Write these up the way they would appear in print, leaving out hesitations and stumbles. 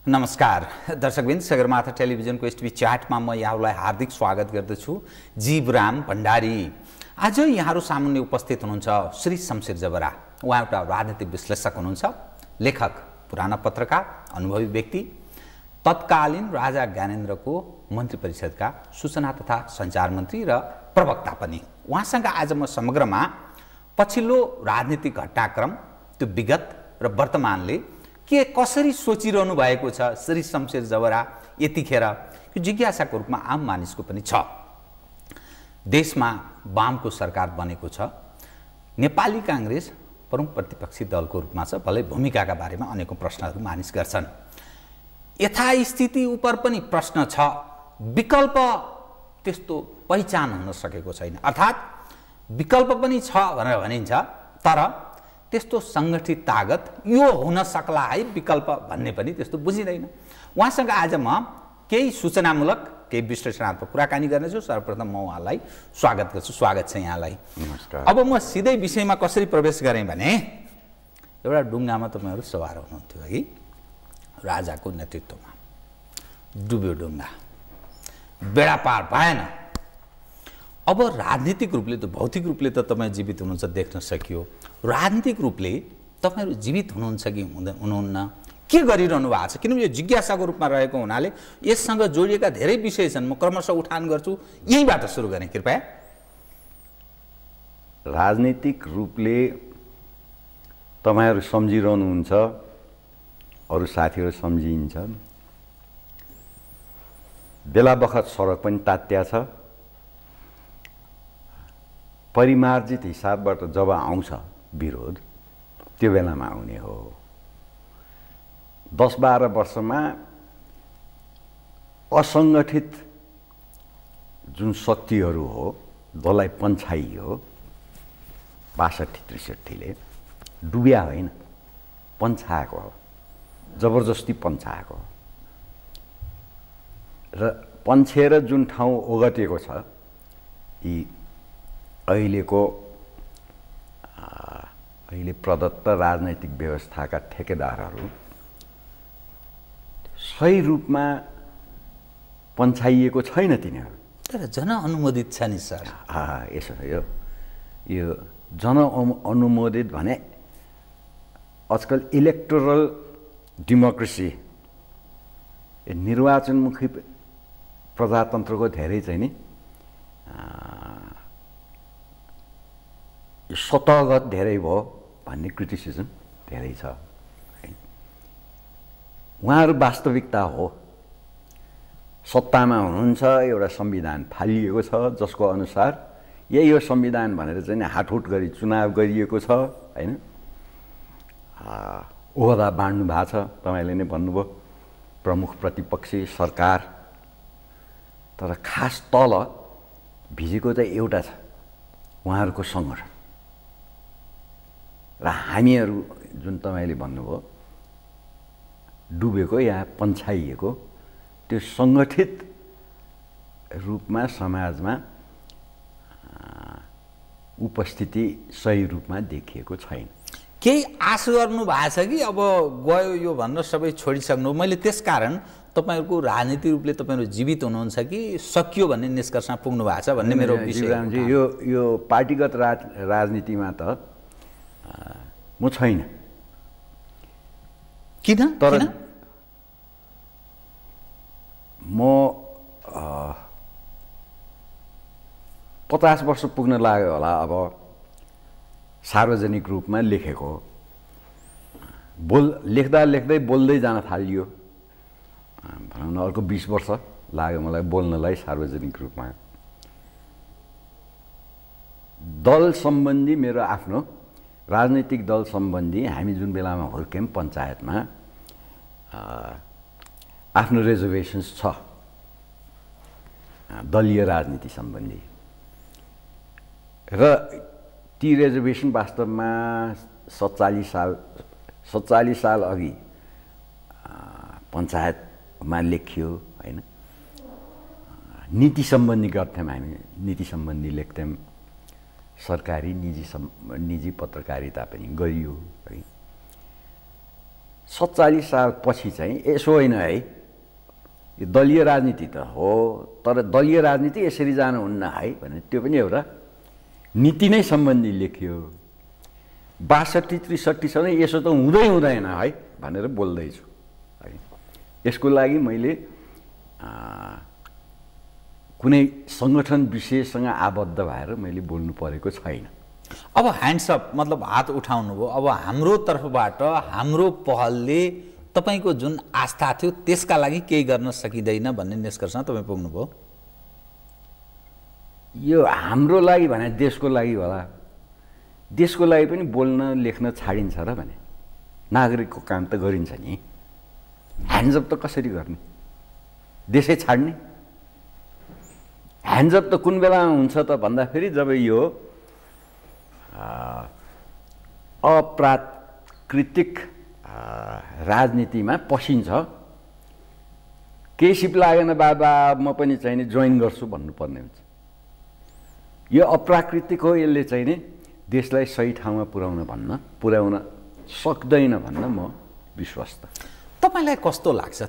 नमस्कार दर्शकबिन, सगरमाथा टेलिभिजनको एसटिभी च्याटमा म यहाँलाई हार्दिक स्वागत गर्दछु। जीवराम भण्डारी आज यहाँहरू सामुन्ने उपस्थित हुनुहुन्छ श्री शमशेर जबरा। उहाँ एउटा राजनीतिक विश्लेषक हुनुहुन्छ, लेखक, पुराना पत्रकार, अनुभवी व्यक्ति, तत्कालीन राजा ज्ञानेन्द्रको मन्त्री परिषदका सूचना तथा सञ्चार मन्त्री र प्रवक्ता पनि। उहाँसँग आज म समग्रमा पछिल्लो राजनीतिक घटनाक्रम, त्यो विगत र वर्तमानले के कसरी सोचिरहनु भएको छ श्री शमशेर जबरा यतिखेर, यो जिज्ञासाको रूपमा आम मानिसको पनि छ। देशमा वामको सरकार बनेको छ, नेपाली कांग्रेस प्रमुख प्रतिपक्षी दलको रूपमा छ, भलै भूमिकाका बारेमा अनेकौं प्रश्नहरू मानिस गर्छन्। यथास्थिति उपर पनि प्रश्न छ, विकल्प त्यस्तो पहिचान हुन सकेको छैन। अर्थात् विकल्प पनि छ भनेर भनिन्छ, तर त्यस्तो संगठित तागत यो हुन सक्ला है विकल्प भन्ने पनि त्यस्तो बुझिँदैन। उहाँसँग आज म केही सूचनामूलक, केही विश्लेषणात्मक कुराकानी गर्नेछु। सर्वप्रथम म उहाँलाई स्वागत गर्छु। स्वागत छ यहाँलाई। नमस्कार। अब म सिधै विषयमा कसरी प्रवेश गरेँ भने, एउटा डुङ्गामा तपाईहरु सवार हुनुहुन्थ्यो है, राजाको नेतृत्वमा डुब्यो डुङ्गा, बेडा पार भएन। अब राजनीतिक रूपले त, भौतिक रूपले त तपाईँ जीवित हुनुहुन्छ, देख्न सकियो। राजनीतिक रूपले तपाईहरु जीवित हुनुहुन्छ कि हुनुहुन्न, के गरिरहनु भएको छ? किनभने यो जिज्ञासाको रूपमा रहेको हुनाले यससँग जोडिएका धेरै विषय छन्। म क्रमशः उठान गर्छु, यहीँबाट सुरु गरेँ कृपया। राजनीतिक रूपले तपाईहरु सम्झिरहनुहुन्छ, अरू साथीहरू सम्झिन्छ। बेला बखत सडक पनि तात्या छ। परिमार्जित हिसाबबाट जब आउँछ विरोध, त्यो बेलामा आउने हो। 10-12 वर्षमा असङ्गठित जुन शक्तिहरू हो, जसलाई पन्छाइयो 62-63ले, डुब्या होइन, पन्छाएको हो, जबरजस्ती पन्छाएको हो। र पन्छेर जुन ठाउँ ओगटेको छ, यी अहिले प्रदत्त राजनैतिक व्यवस्थाका ठेकेदारहरू सही रूपमा पन्छाइएको छैन तिनीहरू। तर जनअनुमोदित छ नि सर। यसो यो जनअनुमोदित भने आजकल इलेक्टोरल डेमोक्रेसी, निर्वाचनमुखी प्रजातन्त्रको धेरै चाहिँ नि स्वतःगत धेरै भयो भन्ने क्रिटिसिजम धेरै छ। उहाँहरू वास्तविकता हो, सत्तामा हुनुहुन्छ, एउटा संविधान फालिएको छ जसको अनुसार यही हो संविधान भनेर चाहिँ हाटहुट गरी चुनाव गरिएको छ हैन। ओहदा बाँड्नु भएको छ, तपाईले नै भन्नुभयो, प्रमुख प्रतिपक्षी सरकार। तर खास तल भिजेको त एउटा छ, उहाँहरूको सङ्गठन। र हामीहरू जुन तपाईले भन्नुभयो डुबेको या पन्छाइएको, त्यो सङ्गठित रूपमा समाजमा उपस्थिति सही रूपमा देखिएको छैन। केही आश गर्नु भएको छ कि अब गयो यो भनेर सबै छोडिसक्नु? मैले त्यसकारण तपाईहरुको राजनीतिक रूपले तपाईहरु जीवित हुनुहुन्छ कि सकियो भन्ने निष्कर्षमा पुग्नु भएको छ भन्ने मेरो विषय हो। यो पार्टीगत राजनीतिमा त म छैन। किन? तर म 50 वर्ष पुग्न लाग्यो होला अब सार्वजनिक रूपमा लेखेको। लेख्दा लेख्दै बोल्दै जान थालियो। भनौँ न अर्को 20 वर्ष लाग्यो मलाई बोल्नलाई सार्वजनिक रूपमा। दल सम्बन्धी, मेरो आफ्नो राजनीतिक दल सम्बन्धी हामी जुन बेलामा हुर्क्यौँ पञ्चायतमा, आफ्नो रिजर्भेसन्स छ दलीय राजनीति सम्बन्धी। र ती रिजर्भेसन वास्तवमा 47 साल अघि पञ्चायतमा लेखियो हैन। नीति सम्बन्धी गर्थ्यौँ हामी, नीति सम्बन्धी लेख्थ्यौँ। सरकारी निजी पत्रकारिता पनि गरियो है। 47 साल पछि चाहिँ यसो होइन है, यो दलीय राजनीति त हो, तर दलीय राजनीति यसरी जानुहुन्न है भने त्यो पनि एउटा नीति नै सम्बन्धी लेखियो। 62-63 सम्म यसो त हुँदैन है भनेर बोल्दैछु है। यसको लागि मैले कुनै सङ्गठन विशेषसँग आबद्ध भएर मैले बोल्नु परेको छैन। अब ह्यान्ड्सअप मतलब हात उठाउनु भयो, अब हाम्रो तर्फबाट हाम्रो पहलले तपाईँको जुन आस्था थियो त्यसका लागि केही गर्न सकिँदैन भन्ने निष्कर्षमा तपाईँ पुग्नुभयो। यो हाम्रो लागि भने देशको लागि होला, देशको लागि पनि बोल्न लेख्न छाडिन्छ र भने नागरिकको काम त गरिन्छ नि। ह्यान्ड्सअप त कसरी गर्ने, देशै छाड्ने? ह्यान्ड्सअप त कुन बेलामा हुन्छ त भन्दाखेरि जब यो अप्राकृतिक राजनीतिमा पसिन्छ, केही सिप लागेन बाबा म पनि चाहिँ नि जोइन गर्छु भन्नुपर्ने हुन्छ। यो अप्राकृतिक हो, यसले चाहिँ नि देशलाई सही ठाउँमा पुर्याउन सक्दैन भन्न म विश्वस्त। तपाईँलाई कस्तो लाग्छ?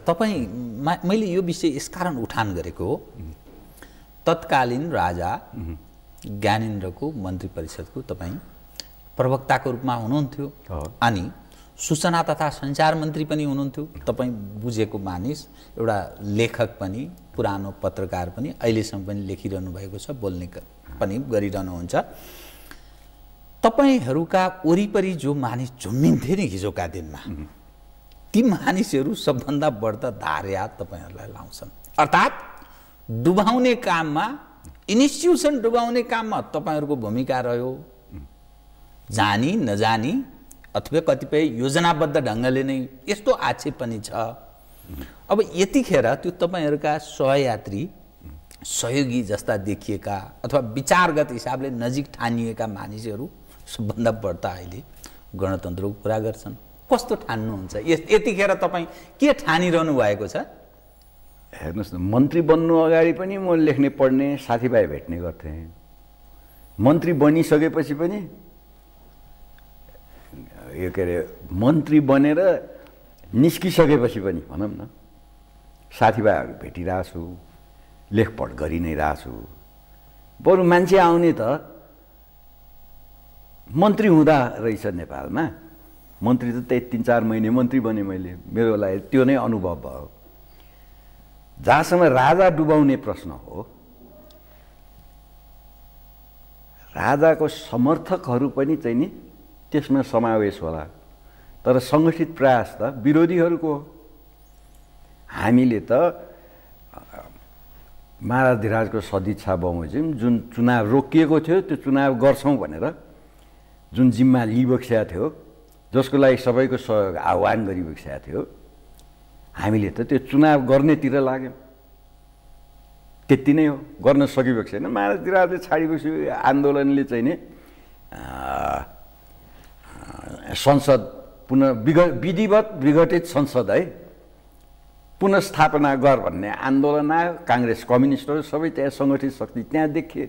मैले यो विषय यसकारण उठान गरेको हो, तत्कालीन राजा ज्ञानेन्द्रको मन्त्री परिषदको तपाईँ प्रवक्ताको रूपमा हुनुहुन्थ्यो अनि सूचना तथा सञ्चार मन्त्री पनि हुनुहुन्थ्यो। तपाईँ बुझेको मानिस, एउटा लेखक पनि, पुरानो पत्रकार पनि, अहिलेसम्म पनि लेखिरहनु भएको छ, बोल्ने पनि गरिरहनुहुन्छ। तपाईँहरूका वरिपरि जो मानिस झुम्मिन्थे नि हिजोका दिनमा, ती मानिसहरू सबभन्दा बढ्ता धार्या तपाईँहरूलाई लाउँछन्। अर्थात् डुबाउने काममा, इन्स्टिट्युसन डुबाउने काममा तपाईँहरूको भूमिका रह्यो, जानी नजानी अथवा कतिपय योजनाबद्ध ढङ्गले नै यस्तो आक्षेप पनि छ। अब यतिखेर त्यो तपाईँहरूका सहयात्री, सहयोगी जस्ता देखिएका अथवा विचारगत हिसाबले नजिक ठानिएका मानिसहरू सबभन्दा बढ्ता अहिले गणतन्त्रको कुरा गर्छन्। कस्तो ठान्नुहुन्छ? यतिखेर तपाईँ के ठानिरहनु भएको छ? हेर्नुहोस् न, मन्त्री बन्नु अगाडि पनि म लेख्ने पढ्ने साथीभाइ भेट्ने गर्थेँ। मन्त्री बनिसकेपछि पनि यो के अरे मन्त्री बनेर निस्किसकेपछि पनि भनौँ न साथीभाइहरू भेटिरहेको छु, लेखपढ गरि नै रहेको छु। बरु मान्छे आउने त मन्त्री हुँदा रहेछ नेपालमा। मन्त्री त 3-4 महिने मन्त्री बने मैले, मेरो लागि त्यो नै अनुभव भयो। जहाँसम्म राजा डुबाउने प्रश्न हो, राजाको समर्थकहरू पनि चाहिँ नि त्यसमा समावेश होला, तर सङ्गठित प्रयास त विरोधीहरूको हो। हामीले त महाराजधिराजको सदिच्छा बमोजिम जुन चुनाव रोकिएको थियो त्यो चुनाव गर्छौँ भनेर जुन जिम्मा लिइबक्सेको थियो, जसको लागि सबैको सहयोग आह्वान गरिबक्सेको थियो, हामीले त त्यो चुनाव गर्नेतिर लाग्यौँ। त्यति नै हो, गर्न सकिएको छैन। महाराजधिराजले छाडिपछि आन्दोलनले चाहिँ नि संसद पुनः विधिवत विघटित संसद है पुनस्थापना गर भन्ने आन्दोलन आयो। काङ्ग्रेस, कम्युनिस्टहरू सबै त्यहाँ सङ्गठित शक्ति त्यहाँ देखिए।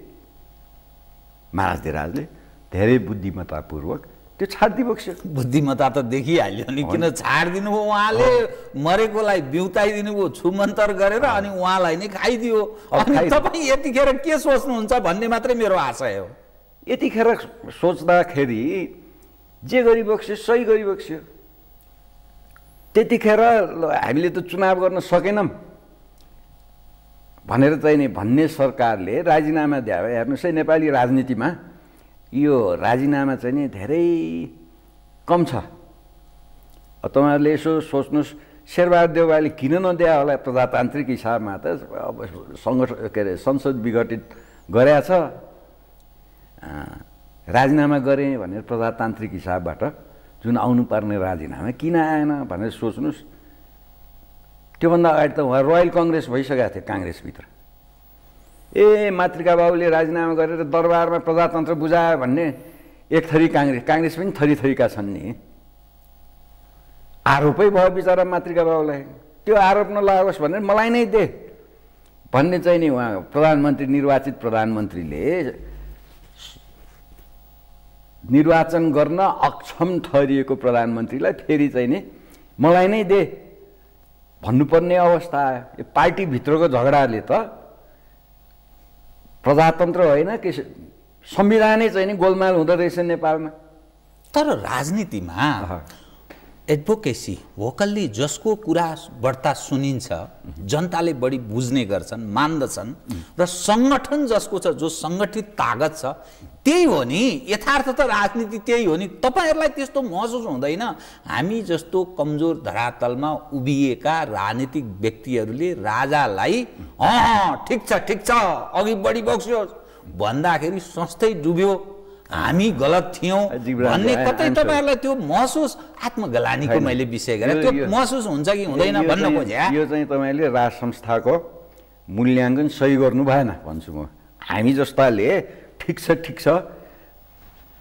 महाराजधिराजले धेरै बुद्धिमत्तापूर्वक त्यो छाडिदिबक्स्यो। बुद्धिमत्ता त देखिहाल्यो नि, किन छाडिदिनु भयो? उहाँले मरेकोलाई बिउताइदिनु भयो छुमन्तर गरेर, अनि उहाँलाई नै खाइदियो। अनि तपाईँ यतिखेर के सोच्नुहुन्छ भन्ने मात्रै मेरो आशय हो। यतिखेर सोच्दाखेरि जे गरिबक्स्यो सही गरिबक्स्यो। त्यतिखेर हामीले त चुनाव गर्न सकेनौँ भनेर चाहिँ नि भन्ने सरकारले राजीनामा दियो। हेर्नुहोस् है, नेपाली राजनीतिमा यो राजीनामा चाहिँ नि धेरै कम छ। तपाईँहरूले यसो सोच्नुहोस्, शेरबहादुर देउवाले किन नदिया होला? प्रजातान्त्रिक हिसाबमा त अब संसद विघटित गरेका छ, राजीनामा गरेँ भनेर प्रजातान्त्रिक हिसाबबाट जुन आउनुपर्ने राजीनामा किन आएन भनेर सोच्नुहोस्। त्योभन्दा अगाडि त उहाँ रोयल कङ्ग्रेस भइसकेको थियो काङ्ग्रेसभित्र। मातृका बाबुले राजीनामा गरेर दरबारमा प्रजातन्त्र बुझायो भन्ने एक थरी काङ्ग्रेस पनि थरी थरीका छन् नि। आरोपै भयो बिचरा मातृका बाबुलाई, त्यो आरोप नलागोस् भनेर मलाई नै दे भन्ने चाहिँ नि उहाँ प्रधानमन्त्री, निर्वाचित प्रधानमन्त्रीले निर्वाचन गर्न अक्षम ठहरिएको प्रधानमन्त्रीलाई फेरि चाहिँ नि मलाई नै दे भन्नुपर्ने अवस्था आयो। यो पार्टीभित्रको झगडाले त प्रजातन्त्र होइन कि संविधानै चाहिँ नि गोलमाल हुँदो रहेछ नेपालमा। तर राजनीतिमा एडभोकेसी भोकल्ली जसको कुरा बढ्ता सुनिन्छ, जनताले बढी बुझ्ने गर्छन्, मान्दछन् र सङ्गठन जसको छ, जो सङ्गठित तागत छ, त्यही हो नि। यथार्थ त राजनीति त्यही हो नि। तपाईँहरूलाई त्यस्तो महसुस हुँदैन हामी जस्तो कमजोर धरातलमा उभिएका राजनीतिक व्यक्तिहरूले राजालाई ठिक छ अघि बढी बक्स्योस् भन्दाखेरि संस्थै डुब्यो, हामी गलत थियौँ भन्ने कतै तपाईँहरूलाई त्यो महसुस, आत्मग्लानीको मैले विषय गरेँ, त्यो महसुस हुन्छ कि हुँदैन भन्न खोजेँ। यो चाहिँ तपाईँले राज संस्थाको मूल्याङ्कन सही गर्नु भएन भन्छु म। हामी जस्ताले ठिक छ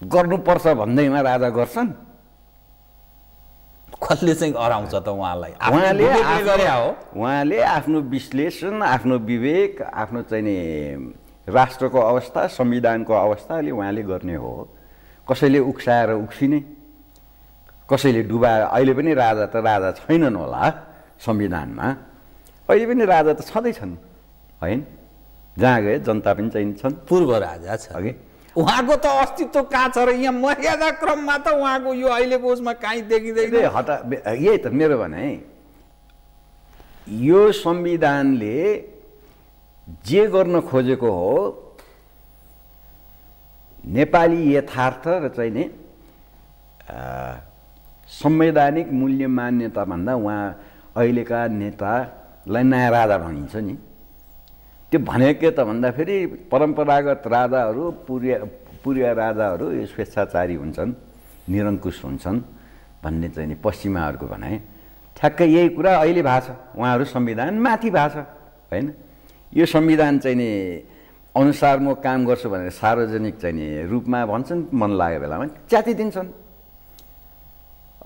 गर्नुपर्छ भन्दैमा राजा गर्छन्। कसले चाहिँ अराउँछ त उहाँलाई? उहाँले आफ्नो विश्लेषण, आफ्नो विवेक, आफ्नो चाहिँ नि राष्ट्रको अवस्था, संविधानको अवस्थाले उहाँले गर्ने हो। कसैले उक्साएर उक्सिने, कसैले डुबाएर। अहिले पनि राजा त राजा छैनन् होला संविधानमा, अहिले पनि राजा त छँदैछन् होइन। जहाँ गए जनता पनि चाहिन्छन्। पूर्व राजा छ अघि उहाँको त अस्तित्व कहाँ छ र यहाँ मर्यादा क्रममा त उहाँको यो अहिले बोझमा काहीँ देखिँदैन। यही त मेरो भनाइ। यो संविधानले जे गर्न खोजेको हो नेपाली यथार्थ र चाहिँ नि संवैधानिक मूल्य मान्यता भन्दा उहाँ अहिलेका नेतालाई नयाँ राजा भनिन्छ नि। त्यो भनेको के त भन्दाखेरि परम्परागत राजाहरू, पूर्वीय राजाहरू यो स्वेच्छाचारी हुन्छन्, निरङ्कुश हुन्छन् भन्ने चाहिँ नि पश्चिमाहरूको भनाइ। ठ्याक्कै यही कुरा अहिले भएको छ। उहाँहरू संविधान माथि भएको छ होइन। यो संविधान चाहिँ नि अनुसार म काम गर्छु भनेर सार्वजनिक चाहिँ नि रूपमा भन्छन्, मन लागेको बेलामा च्यातिदिन्छन्।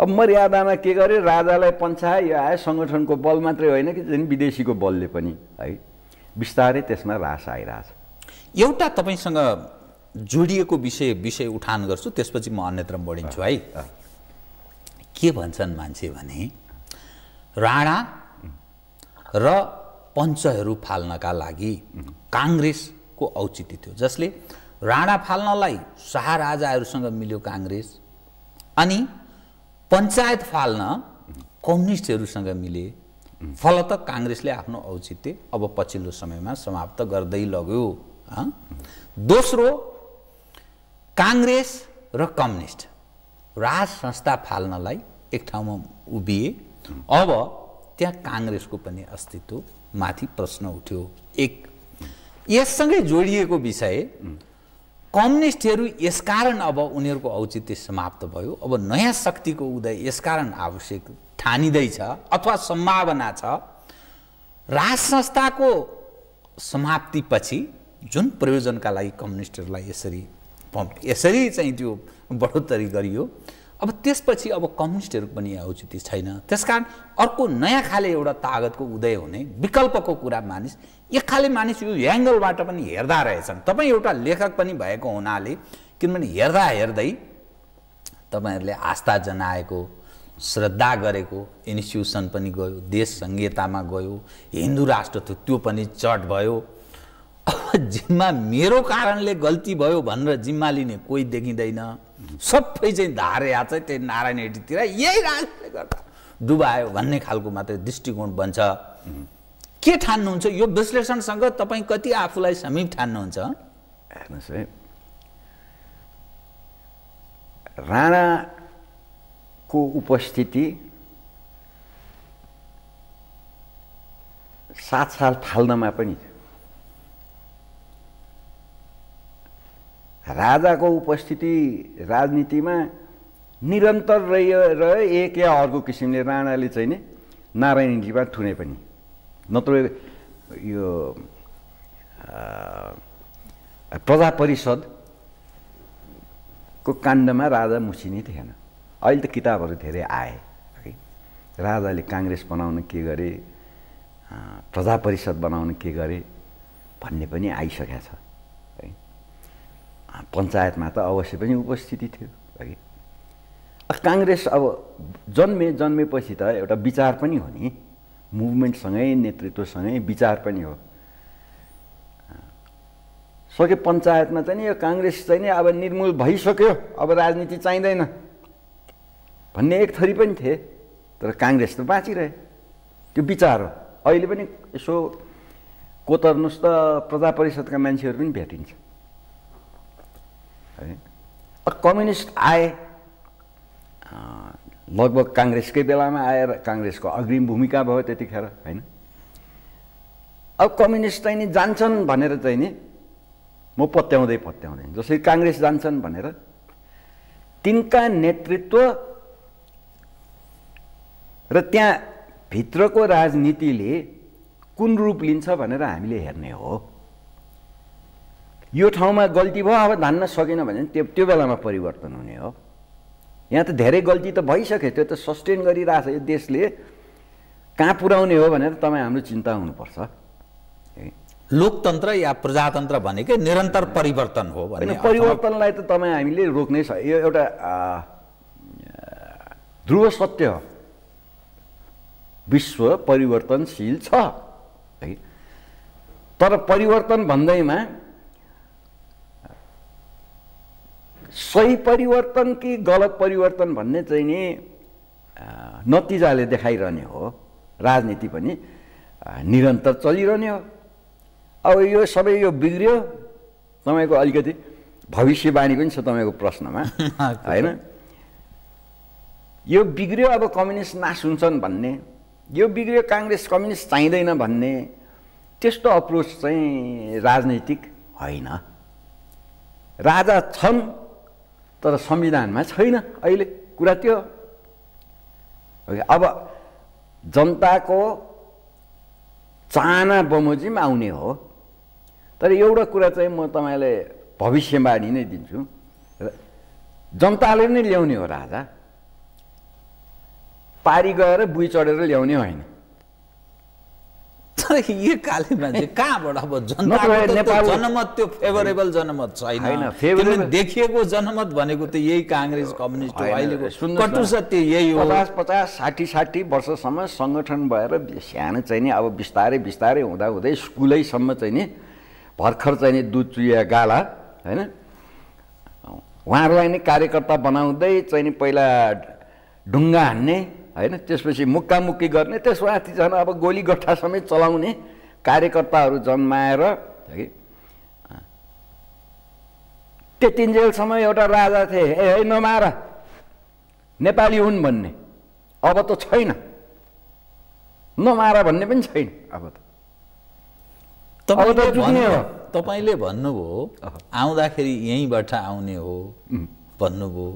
अब मर्यादामा के गरे, राजालाई पन्छाए, यो आयो सङ्गठनको बल मात्रै होइन कि चाहिँ विदेशीको बलले पनि है बिस्तारै त्यसमा ह्रास आइरहेछ। एउटा तपाईँसँग जोडिएको विषय उठान गर्छु, त्यसपछि म अन्यत्र बढिन्छु है। के भन्छन् मान्छे भने राणा र पञ्चहरू फाल्नका लागि काङ्ग्रेसको औचित्य थियो, जसले राणा फाल्नलाई शाहराजाहरूसँग मिल्यो काङ्ग्रेस, अनि पञ्चायत फाल्न कम्युनिस्टहरूसँग मिले। फलत काङ्ग्रेसले आफ्नो औचित्य अब पछिल्लो समयमा समाप्त गर्दै लग्यो। दोस्रो, काङ्ग्रेस र कम्युनिस्ट राज संस्था फाल्नलाई एक ठाउँमा उभिए। अब त्यहाँ काङ्ग्रेसको पनि अस्तित्व माथि प्रश्न उठ्यो। एक यससँगै जोडिएको विषय, कम्युनिस्टहरू यसकारण अब उनीहरूको औचित्य समाप्त भयो, अब नयाँ शक्तिको उदय यसकारण आवश्यक ठानिँदैछ अथवा सम्भावना छ। राज संस्थाको समाप्तिपछि जुन प्रयोजनका लागि कम्युनिस्टहरूलाई यसरी चाहिँ त्यो बढोत्तरी गरियो, अब त्यसपछि अब कम्युनिस्टहरूको पनि औचित्य छैन। त्यसकारण अर्को नयाँ खाले एउटा तागतको उदय हुने विकल्पको कुरा मानिस, एक खाले मानिस यो एङ्गलबाट पनि हेर्दा रहेछन्। तपाईँ एउटा लेखक पनि भएको हुनाले, किनभने हेर्दा हेर्दै तपाईँहरूले आस्था जनाएको, श्रद्धा गरेको इन्स्टिट्युसन पनि गयो, देश संहितामा गयो, हिन्दू राष्ट्र थियो त्यो पनि चट भयो। अब जिम्मा मेरो कारणले गल्ती भयो भनेर जिम्मा लिने कोही देखिँदैन। सबै चाहिँ धारे हात चाहिँ त्यही नारायण रेड्डीतिर यही राजले गर्दा डुबायो भन्ने खालको मात्रै दृष्टिकोण बन्छ। के ठान्नुहुन्छ? यो विश्लेषणसँग तपाईँ कति आफूलाई समीप ठान्नुहुन्छ? हेर्नुहोस् है, राणाको उपस्थिति 7 साल फाल्नमा पनि, राजाको उपस्थिति राजनीतिमा निरन्तर रह्यो एक या अर्को किसिमले। राणाले चाहिँ नि नारायणजीमा थुने पनि, नत्र यो प्रजा परिषदको काण्डमा राजा मुछिने थिएन। अहिले त किताबहरू धेरै आए है, राजाले काङ्ग्रेस बनाउन के गरे, प्रजा परिषद बनाउन के गरे भन्ने पनि आइसकेको छ है। पञ्चायतमा त अवश्य पनि उपस्थिति थियो है। काङ्ग्रेस अब जन्मेपछि त एउटा विचार पनि हो नि, मुभमेन्टसँगै नेतृत्वसँगै विचार पनि हो। सके पञ्चायतमा चाहिँ नि यो काङ्ग्रेस चाहिँ नि अब निर्मूल भइसक्यो, अब राजनीति चाहिँदैन भन्ने एक थरी पनि थिए, तर काङ्ग्रेस त बाँचिरहे। त्यो विचार हो। अहिले पनि यसो कोतर्नुहोस् त प्रजा परिषदका मान्छेहरू पनि भेटिन्छ है। कम्युनिस्ट आए, लगभग काङ्ग्रेसकै बेलामा आएर काङ्ग्रेसको अग्रिम भूमिका भयो त्यतिखेर होइन। अब कम्युनिस्ट चाहिँ नि जान्छन् भनेर चाहिँ नि म पत्याउँदै जसरी काङ्ग्रेस जान्छन् भनेर तिनका नेतृत्व र त्यहाँ भित्रको राजनीतिले कुन रूप लिन्छ भनेर हामीले हेर्ने हो। यो ठाउँमा गल्ती भयो, अब धान्न सकेन भने त्यो बेलामा परिवर्तन हुने हो। यहाँ त धेरै गल्ती त भइसक्यो, त्यो त सस्टेन गरिरहेछ यो देशले, कहाँ पुर्याउने हो भनेर तपाईँ हाम्रो चिन्ता हुनुपर्छ। लोकतन्त्र या प्रजातन्त्र भनेकै निरन्तर परिवर्तन हो भन्ने परिवर्तनलाई त तपाईँ हामीले रोक्नै छ। यो एउटा ध्रुव सत्य हो, विश्व परिवर्तनशील छ है। तर परिवर्तन भन्दैमा सही परिवर्तन कि गलत परिवर्तन भन्ने चाहिँ नि नतिजाले देखाइरहने हो। राजनीति पनि निरन्तर चलिरहने हो। अब यो सबै यो बिग्रियो, तपाईँको अलिकति भविष्यवाणी पनि छ तपाईँको प्रश्नमा होइन। यो बिग्रियो, अब कम्युनिस्ट नाश हुन्छन् भन्ने, यो बिग्रियो काङ्ग्रेस कम्युनिस्ट चाहिँदैन भन्ने, त्यस्तो अप्रोच चाहिँ राजनैतिक होइन। राजा छन् तर संविधानमा छैन अहिले, कुरा त्यो। अब जनताको चाहना बमोजिम आउने हो। तर एउटा कुरा चाहिँ म तपाईँलाई भविष्यवाणी नै दिन्छु, जनताले नै ल्याउने हो राजा, पारी गएर बुई चढेर ल्याउने होइन। तर यो काले मान्छे कहाँबाट अब जनताको जनमत त्यो फेभरेबल जनमत छैन। देखिएको जनमत भनेको त यही काङ्ग्रेस कम्युनिस्ट हो। अहिलेको कटु सत्य यही हो। 50, 60 वर्षसम्म सङ्गठन भएर सानो चाहिँ नि अब बिस्तारै हुँदै स्कुलैसम्म चाहिँ नि भर्खर चाहिँ नि दुध चुहिया गाला होइन, उहाँहरूलाई नै कार्यकर्ता बनाउँदै चाहिँ नि पहिला ढुङ्गा हान्ने होइन, त्यसपछि मुक्कामुक्की गर्ने, त्यसमाथि झन् अब गोली गट्ठा समेत चलाउने कार्यकर्ताहरू जन्माएर है। त्यतिन्जेलसम्म एउटा राजा थिए, ए नमार नेपाली हुन् भन्ने, अब त छैन, नमार भन्ने पनि छैन अब त। तपाईँले भन्नुभयो आउँदाखेरि यहीँबाट आउने हो भन्नुभयो,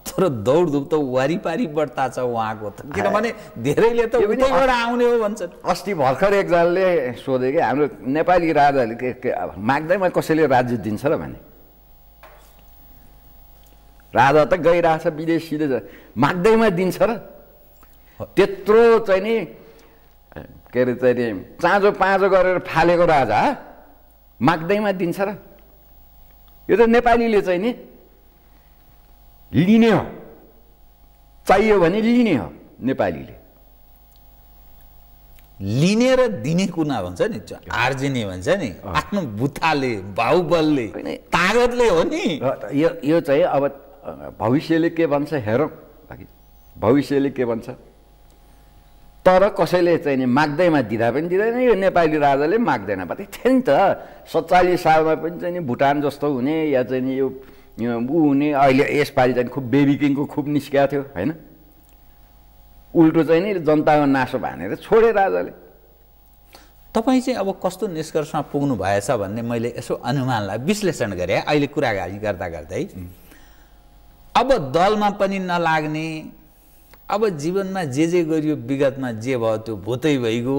तर दौडधुप त वारिपारी बढ्ता छ उहाँको त, किनभने धेरैले त उतैबाट आउने हो भन्छन्। अस्ति भर्खर एकजनाले सोधे कि हाम्रो नेपाली राजाले माग्दैमा कसैले राज्य दिन्छ र भने, राजा त गइरहेछ विदेश सिधै माग्दैमा दिन्छ र? त्यत्रो चाहिँ नि के अरे चाहिँ नि चाँजो पाँजो गरेर फालेको राजा माग्दैमा दिन्छ र? यो त नेपालीले चाहिँ नि लिने हो, चाहियो भने लिने हो। नेपालीले लिने र दिने कुना भन्छ नि, आर्जिने भन्छ नि, आफ्नो बुथाले बाहुबलले तागतले हो नि। यो चाहिँ अब भविष्यले के भन्छ हेरौँ, भविष्यले के भन्छ। तर कसैले चाहिँ नि माग्दैमा दिँदा पनि दिँदैन, यो नेपाली राजाले माग्दैन भन्दै थियो नि त। 47 सालमा पनि चाहिँ नि भुटान जस्तो हुने या चाहिँ नि यो ऊ हुने, अहिले यसपालि चाहिँ खुब बेबी किङको खुब निस्किएको थियो होइन। उल्टो चाहिँ नि जनताको नासो भनेर छोडे राजाले। तपाईँ चाहिँ अब कस्तो निष्कर्षमा पुग्नु भएछ भन्ने मैले यसो अनुमानलाई विश्लेषण गरेँ अहिले कुराकानी गर्दा गर्दै। अब दलमा पनि नलाग्ने, अब जीवनमा जे गरियो विगतमा जे भयो त्यो भूतै भइगयो,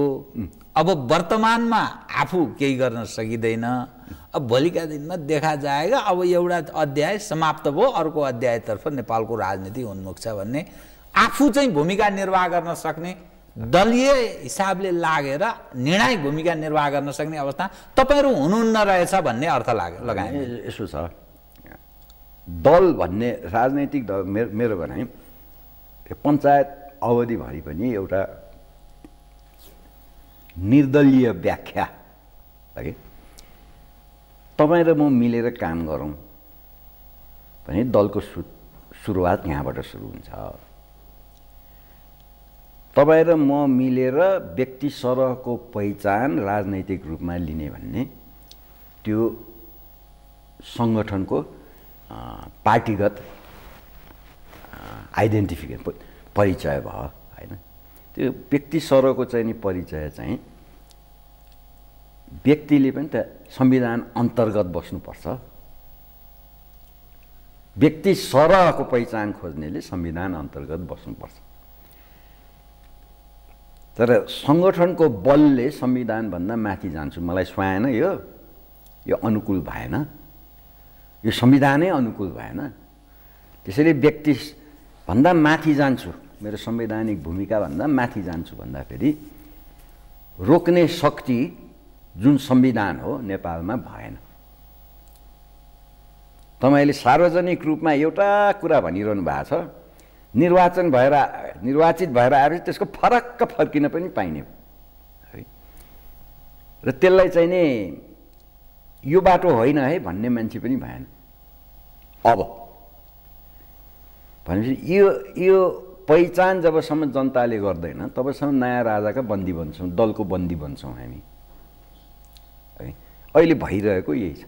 अब वर्तमानमा आफू केही गर्न सकिँदैन, अब भोलिका दिनमा देखा जाएगा, अब एउटा अध्याय समाप्त भयो, अर्को अध्यायतर्फ नेपालको राजनीति उन्मुख छ भन्ने आफू चाहिँ भूमिका निर्वाह गर्न सक्ने, दलीय हिसाबले लागेर निर्णायक भूमिका निर्वाह गर्न सक्ने अवस्था तपाईँहरू हुनुहुन्न रहेछ भन्ने अर्थ लगाए। यसो छ, दल भन्ने राजनैतिक दल मेरो भनाइ पञ्चायत अवधिभरि पनि एउटा निर्दलीय व्याख्या है, तपाईँ र म मिलेर काम गरौँ भने दलको सुरुवात यहाँबाट सुरु हुन्छ। तपाईँ र म मिलेर व्यक्ति सरहको पहिचान राजनैतिक रूपमा लिने भन्ने त्यो सङ्गठनको पार्टीगत आइडेन्टिफिकेसन परिचय भयो होइन। त्यो व्यक्ति सरहको चाहिँ नि परिचय चाहिँ व्यक्तिले पनि त संविधान अन्तर्गत बस्नुपर्छ। व्यक्ति सरहको पहिचान खोज्नेले संविधान अन्तर्गत बस्नुपर्छ। तर सङ्गठनको बलले संविधानभन्दा माथि जान्छु मलाई सुहाएन, यो अनुकूल भएन, यो संविधानै अनुकूल भएन। त्यसैले व्यक्ति भन्दा माथि जान्छु, मेरो संवैधानिक भूमिकाभन्दा माथि जान्छु भन्दाखेरि रोक्ने शक्ति जुन संविधान हो नेपालमा भएन। तपाईँले सार्वजनिक रूपमा एउटा कुरा भनिरहनु भएको छ, निर्वाचित भएर आएपछि त्यसको फरक्क फर्किन पनि पाइने है, र त्यसलाई चाहिँ नि यो बाटो होइन है भन्ने मान्छे पनि भएन। अब भनेपछि यो पहिचान जबसम्म जनताले गर्दैन तबसम्म नयाँ राजाका बन्दी बन्छौँ, दलको बन्दी बन्छौँ हामी है। अहिले भइरहेको यही छ।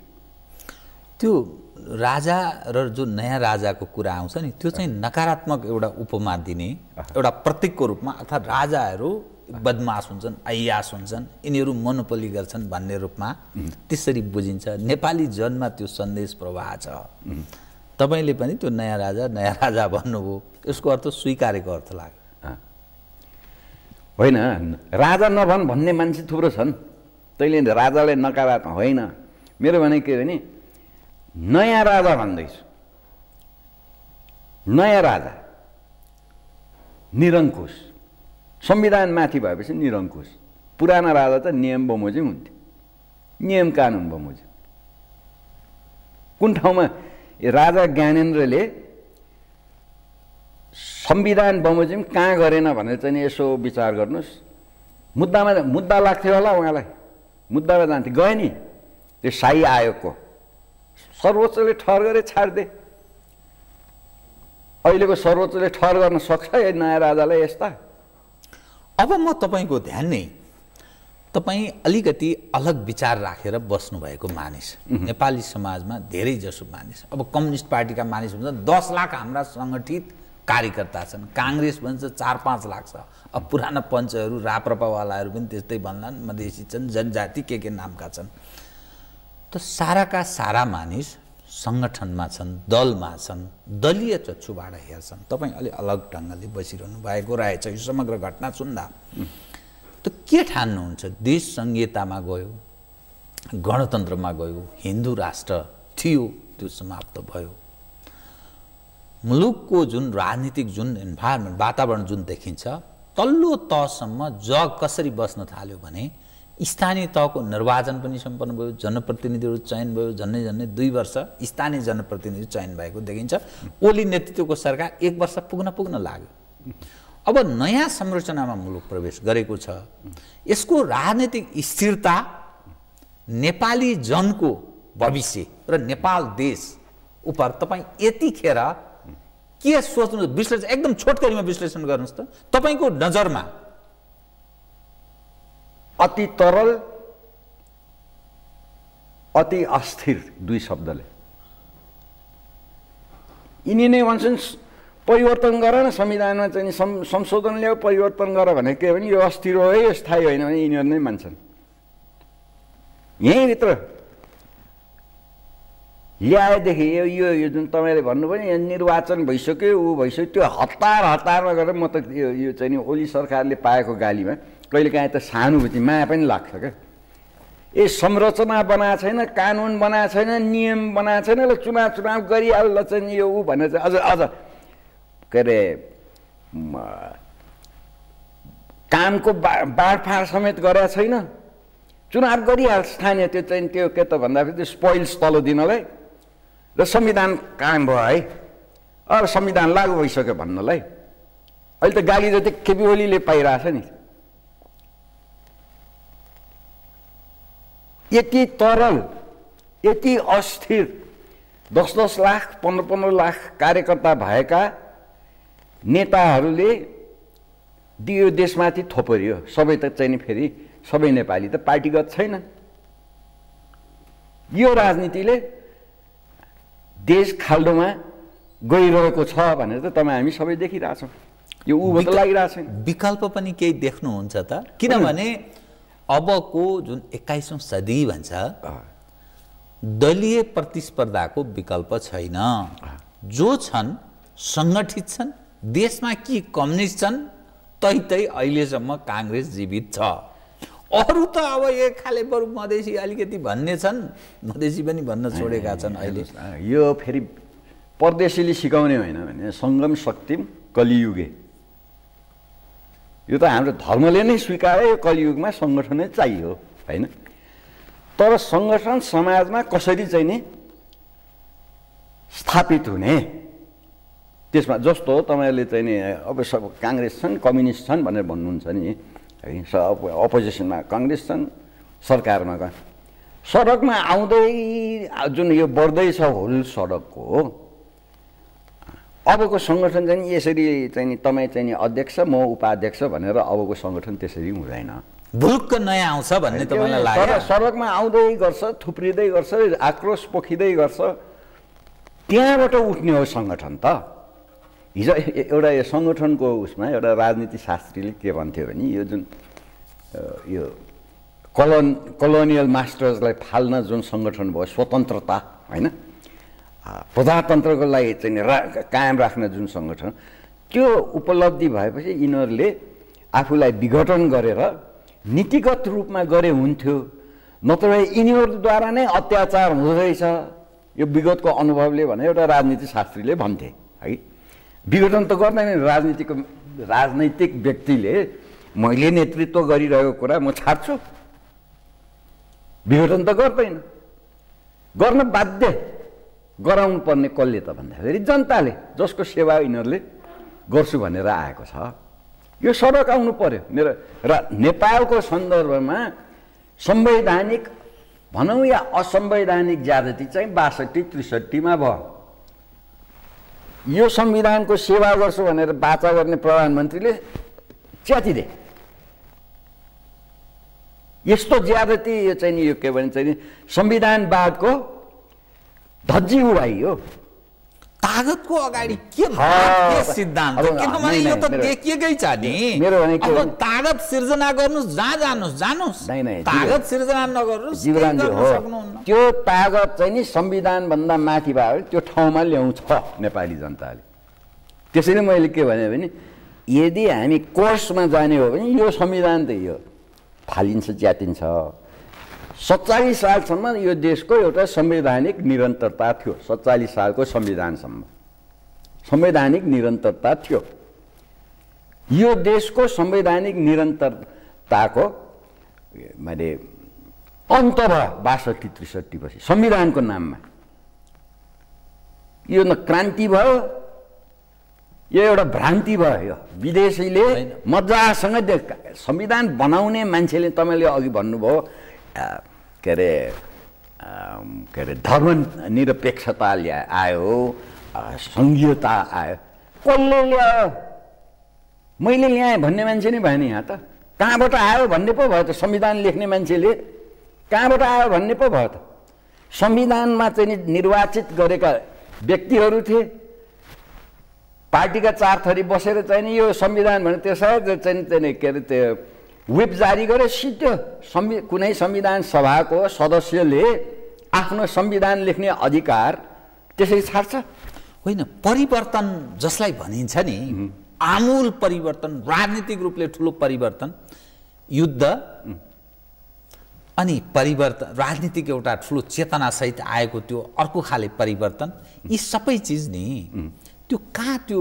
त्यो राजा र जो नयाँ राजाको कुरा आउँछ नि, त्यो चाहिँ नकारात्मक एउटा उपमा दिने एउटा प्रतीकको रूपमा, अर्थात् राजाहरू बदमास हुन्छन्, अय्यास हुन्छन्, यिनीहरू मोनोपोली गर्छन् भन्ने रूपमा त्यसरी बुझिन्छ। नेपाली जनमा त्यो सन्देश प्रवाह छ। तपाईँले पनि त्यो नयाँ राजा भन्नुभयो, यसको अर्थ स्वीकारेको अर्थ लाग्यो होइन। राजा नभन् भन्ने मान्छे थुप्रो छन्, तैँले राजालाई नकारात्मक होइन। मेरो भनाइ के हो भने नयाँ राजा भन्दैछु, नयाँ राजा निरङ्कुश, संविधान माथि भएपछि निरङ्कुश। पुराना राजा त नियम बमोजिम हुन्थ्यो, नियम कानुन बमोजिम। कुन ठाउँमा राजा ज्ञानेन्द्रले संविधान बमोजिम कहाँ गरेन भनेर चाहिँ यसो विचार गर्नुहोस्। मुद्दा लाग्थ्यो होला उहाँलाई, मुद्दामा जान्थे, गए नि त्यो शाही आयोगको, सर्वोच्चले ठहर गरे छाड्दे। अहिलेको सर्वोच्चले ठहर गर्न सक्छ यो नयाँ राजालाई यस्ता? अब म तपाईँको ध्यान नै, तपाईँ अलिकति अलग विचार राखेर बस्नुभएको मानिस, नेपाली समाजमा धेरै जसो मानिस, अब कम्युनिस्ट पार्टीका मानिस भन्छ 10 लाख हाम्रा सङ्गठित कार्यकर्ता छन्, काङ्ग्रेस भन्छ 4-5 लाख छ। अब पुराना पञ्चहरू राप्रपावालाहरू पनि त्यस्तै भन्लान्, मधेसी छन्, जनजाति के नामका छन्। त साराका सारा मानिस सङ्गठनमा छन्, दलमा छन्, दलीय चक्षुबाट हेर्छन्। तपाईँ अलि अलग ढङ्गले बसिरहनु भएको रहेछ यो समग्र घटना सुन्दा। त के ठान्नुहुन्छ? देश संहितामा गयो, गणतन्त्रमा गयो, हिन्दू राष्ट्र थियो, त्यो समाप्त भयो। मुलुकको जुन राजनीतिक जुन इन्भाइरोमेन्ट वातावरण जुन देखिन्छ, तल्लो तहसम्म जग कसरी बस्न थाल्यो भने स्थानीय तहको निर्वाचन पनि सम्पन्न भयो, जनप्रतिनिधिहरू चयन भयो, झन्डै 2 वर्ष स्थानीय जनप्रतिनिधि चयन भएको देखिन्छ। ओली नेतृत्वको सरकार 1 वर्ष पुग्न लाग्यो। अब नयाँ संरचनामा मुलुक प्रवेश गरेको छ। यसको राजनीतिक स्थिरता, नेपाली जनको भविष्य र नेपाल देश उप तपाईँ यतिखेर के सोच्नु? विश्लेषण एकदम छोटकरीमा विश्लेषण गर्नुहोस् त। तपाईँको नजरमा अति तरल, अति अस्थिर 2 शब्दले यिनी नै भन्छन् परिवर्तन गर न, संविधानमा चाहिँ संशोधन ल्याऊ, परिवर्तन गर भने के भने यो अस्थिर हो है, यो स्थायी होइन भने यिनीहरू नै मान्छन्। यहीँभित्र ल्याएदेखि यो जुन तपाईँले भन्नुभयो नि निर्वाचन भइसक्यो, ऊ भइसक्यो, त्यो हतारमा गरेर म त यो चाहिँ नि ओली सरकारले पाएको गालीमा कहिलेकाहीँ त सहानुभूति माया पनि लाग्छ क्या। ए संरचना बनाएको छैन, कानुन बनाएको छैन, नियम बनाएको छैन, ल चुनाव गरिहाल्छ चाहिँ यो ऊ भनेर चाहिँ अझ के अरे कामको बाँडफाँड समेत गरेको छैन, चुनाव गरिहाल्छ स्थानीय, त्यो चाहिँ त्यो के त भन्दाखेरि त्यो स्पोइल्स तल दिनलाई, र संविधान कायम भयो है, अब संविधान लागू भइसक्यो भन्नलाई अहिले त गाली जति केपी ओलीले पाइरहेछ नि। यति तरल, यति अस्थिर 10-10 लाख 15-15 लाख कार्यकर्ता भएका नेताहरूले यो देशमाथि थोपरियो। सबै त चाहिँ नि फेरि सबै नेपाली त पार्टीगत छैन। यो राजनीतिले देश खाल्डोमा गइरहेको छ भनेर त तपाईँ हामी सबै देखिरहेछौँ। यो उँभो त लागिरहेको छैन। विकल्प पनि केही देख्नुहुन्छ त? किनभने अबको जुन 21औं सदी भन्छ दलीय प्रतिस्पर्धाको विकल्प छैन। जो छन् सङ्गठित छन्, देशमा कि कम्युनिस्ट छन्, तै अहिलेसम्म काङ्ग्रेस जीवित छ। अरू त अब एक खाले बरु मधेसी अलिकति भन्ने छन्, मधेसी पनि भन्न छोडेका छन् अहिले। यो फेरि परदेशीले सिकाउने होइन भने सङ्गम शक्तिम कलियुगे। यो त हाम्रो धर्मले नै स्वीकारे यो कलियुगमा सङ्गठनै चाहियो होइन। तर सङ्गठन समाजमा कसरी चाहिँ नि स्थापित हुने, त्यसमा जस्तो तपाईँहरूले चाहिँ नि अब सब काङ्ग्रेस छन् कम्युनिस्ट छन् भनेर भन्नुहुन्छ नि है। अपोजिसनमा काङ्ग्रेस छन्, सरकारमा सडकमा आउँदै जुन यो बढ्दैछ होल सडकको अबको सङ्गठन चाहिँ यसरी चाहिँ नि तपाईँ चाहिँ नि अध्यक्ष म उपाध्यक्ष भनेर अबको सङ्गठन त्यसरी हुँदैन। भुलुक्क नयाँ आउँछ भन्ने तपाईँलाई लाग्यो? सडकमा आउँदै गर्छ, थुप्रिँदै गर्छ, आक्रोश पोखिँदै गर्छ, त्यहाँबाट उठ्ने हो सङ्गठन त। हिजो एउटा यो सङ्गठनको उसमा एउटा राजनीति शास्त्रीले के भन्थ्यो भने यो जुन यो कोलोनियल मास्टर्सलाई फाल्न जुन सङ्गठन भयो स्वतन्त्रता होइन, प्रजातन्त्रको लागि चाहिँ कायम राख्न जुन सङ्गठन, त्यो उपलब्धि भएपछि यिनीहरूले आफूलाई विघटन गरेर नीतिगत रूपमा गरे हुन्थ्यो। नत्र यिनीहरूद्वारा नै अत्याचार हुँदैछ यो विगतको अनुभवले भने एउटा राजनीति शास्त्रीले भन्थे है। विघटन त गर्दैन राजनैतिक व्यक्तिले, मैले नेतृत्व गरिरहेको कुरा म छाड्छु, विघटन त गर्दैन। गर्न बाध्य गराउनु पर्ने कसले त भन्दाखेरि जनताले, जसको सेवा यिनीहरूले गर्छु भनेर आएको छ। यो सडक आउनु पर्यो मेरो। र नेपालको सन्दर्भमा संवैधानिक भनौँ या असंवैधानिक ज्यादती चाहिँ 62-63 भयो। यो संविधानको सेवा गर्छु भनेर वाचा गर्ने प्रधानमन्त्रीले च्यातिदे। यस्तो ज्यादती यो चाहिँ नि यो के भन्छ नि संविधानवादको धज्जी उडाइयो। तागतको अगाडि के सिद्धान्त? किनभने यो त देखिएकै छ नि। अब तागत सिर्जना गर्नुस्, जहाँ जानुस्, तागत सिर्जना नगर्नुस्, त्यो तागत चाहिँ नि संविधानभन्दा माथि भयो त्यो ठाउँमा ल्याउँछ नेपाली जनताले। त्यसैले मैले के भने यदि हामी कोर्समा जाने हो भने यो संविधान त यो फालिन्छ, च्यातिन्छ। 47 सालसम्म यो देशको एउटा संवैधानिक निरन्तरता थियो। 47 सालको संविधानसम्म संवैधानिक निरन्तरता थियो। यो देशको संवैधानिक निरन्तरताको मैले अन्त भयो 62-63 पछि संविधानको नाममा। यो न क्रान्ति भयो, यो एउटा भ्रान्ति भयो। विदेशीले मजासँग संविधान बनाउने मान्छेले, तपाईँले अघि भन्नुभयो के अरे धर्मनिरपेक्षता आयो, सङ्घीयता आयो। कसले ल्यायो? मैले ल्याएँ भन्ने मान्छे नै भयो नि। यहाँ त कहाँबाट आयो भन्ने पो भयो त। संविधान लेख्ने मान्छेले कहाँबाट आयो भन्ने पो भयो त। संविधानमा चाहिँ निर्वाचित गरेका व्यक्तिहरू थिए, पार्टीका 4 थरी बसेर चाहिँ नि यो संविधान भने त्यसै चाहिँ के अरे त्यो व्हिप जारी गरे, सिद्ध्यो। कुनै संविधान सभाको सदस्यले आफ्नो संविधान लेख्ने अधिकार त्यसरी छाड्छ? होइन, परिवर्तन जसलाई भनिन्छ नि, आमूल परिवर्तन, राजनीतिक रूपले ठुलो परिवर्तन, युद्ध अनि परिवर्तन, राजनीतिक एउटा ठुलो चेतनासहित आएको त्यो अर्को खाले परिवर्तन, यी सबै चिज नि त्यो कहाँ त्यो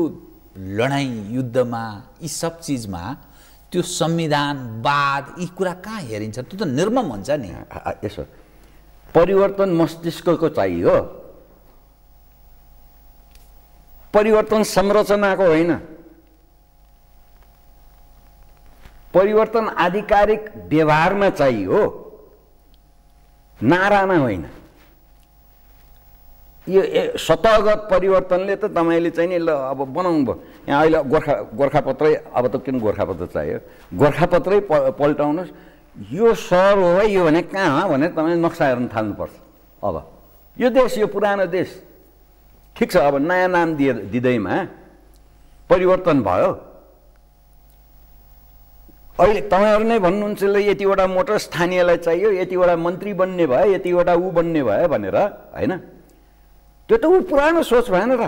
लडाइँ युद्धमा यी सब चिजमा त्यो संविधानवाद यी कुरा कहाँ हेरिन्छ? त्यो त निर्मम हुन्छ नि। यसो परिवर्तन मस्तिष्कको चाहियो, परिवर्तन संरचनाको होइन। परिवर्तन आधिकारिक व्यवहारमा चाहियो, नारामा होइन। यो सतहगत परिवर्तनले त तपाईँले चाहिँ नि ल अब बनाउनु भयो। यहाँ अहिले गोर्खापत्रै, अब त किन गोर्खापत्र चाहियो, गोर्खापत्रै पल्टाउनुहोस्, यो सहर हो है यो भने कहाँ हो भनेर तपाईँले नक्सा हेर्न थाल्नुपर्छ। अब यो देश, यो पुरानो देश ठिक छ, अब नयाँ नाम दिँदैमा परिवर्तन भयो। अहिले तपाईँहरू नै भन्नुहुन्छ ल यतिवटा मोटर स्थानीयलाई चाहियो, यतिवटा मन्त्री बन्ने भयो, यतिवटा ऊ बन्ने भयो भनेर, होइन? त्यो त ऊ पुरानो सोच भएन र?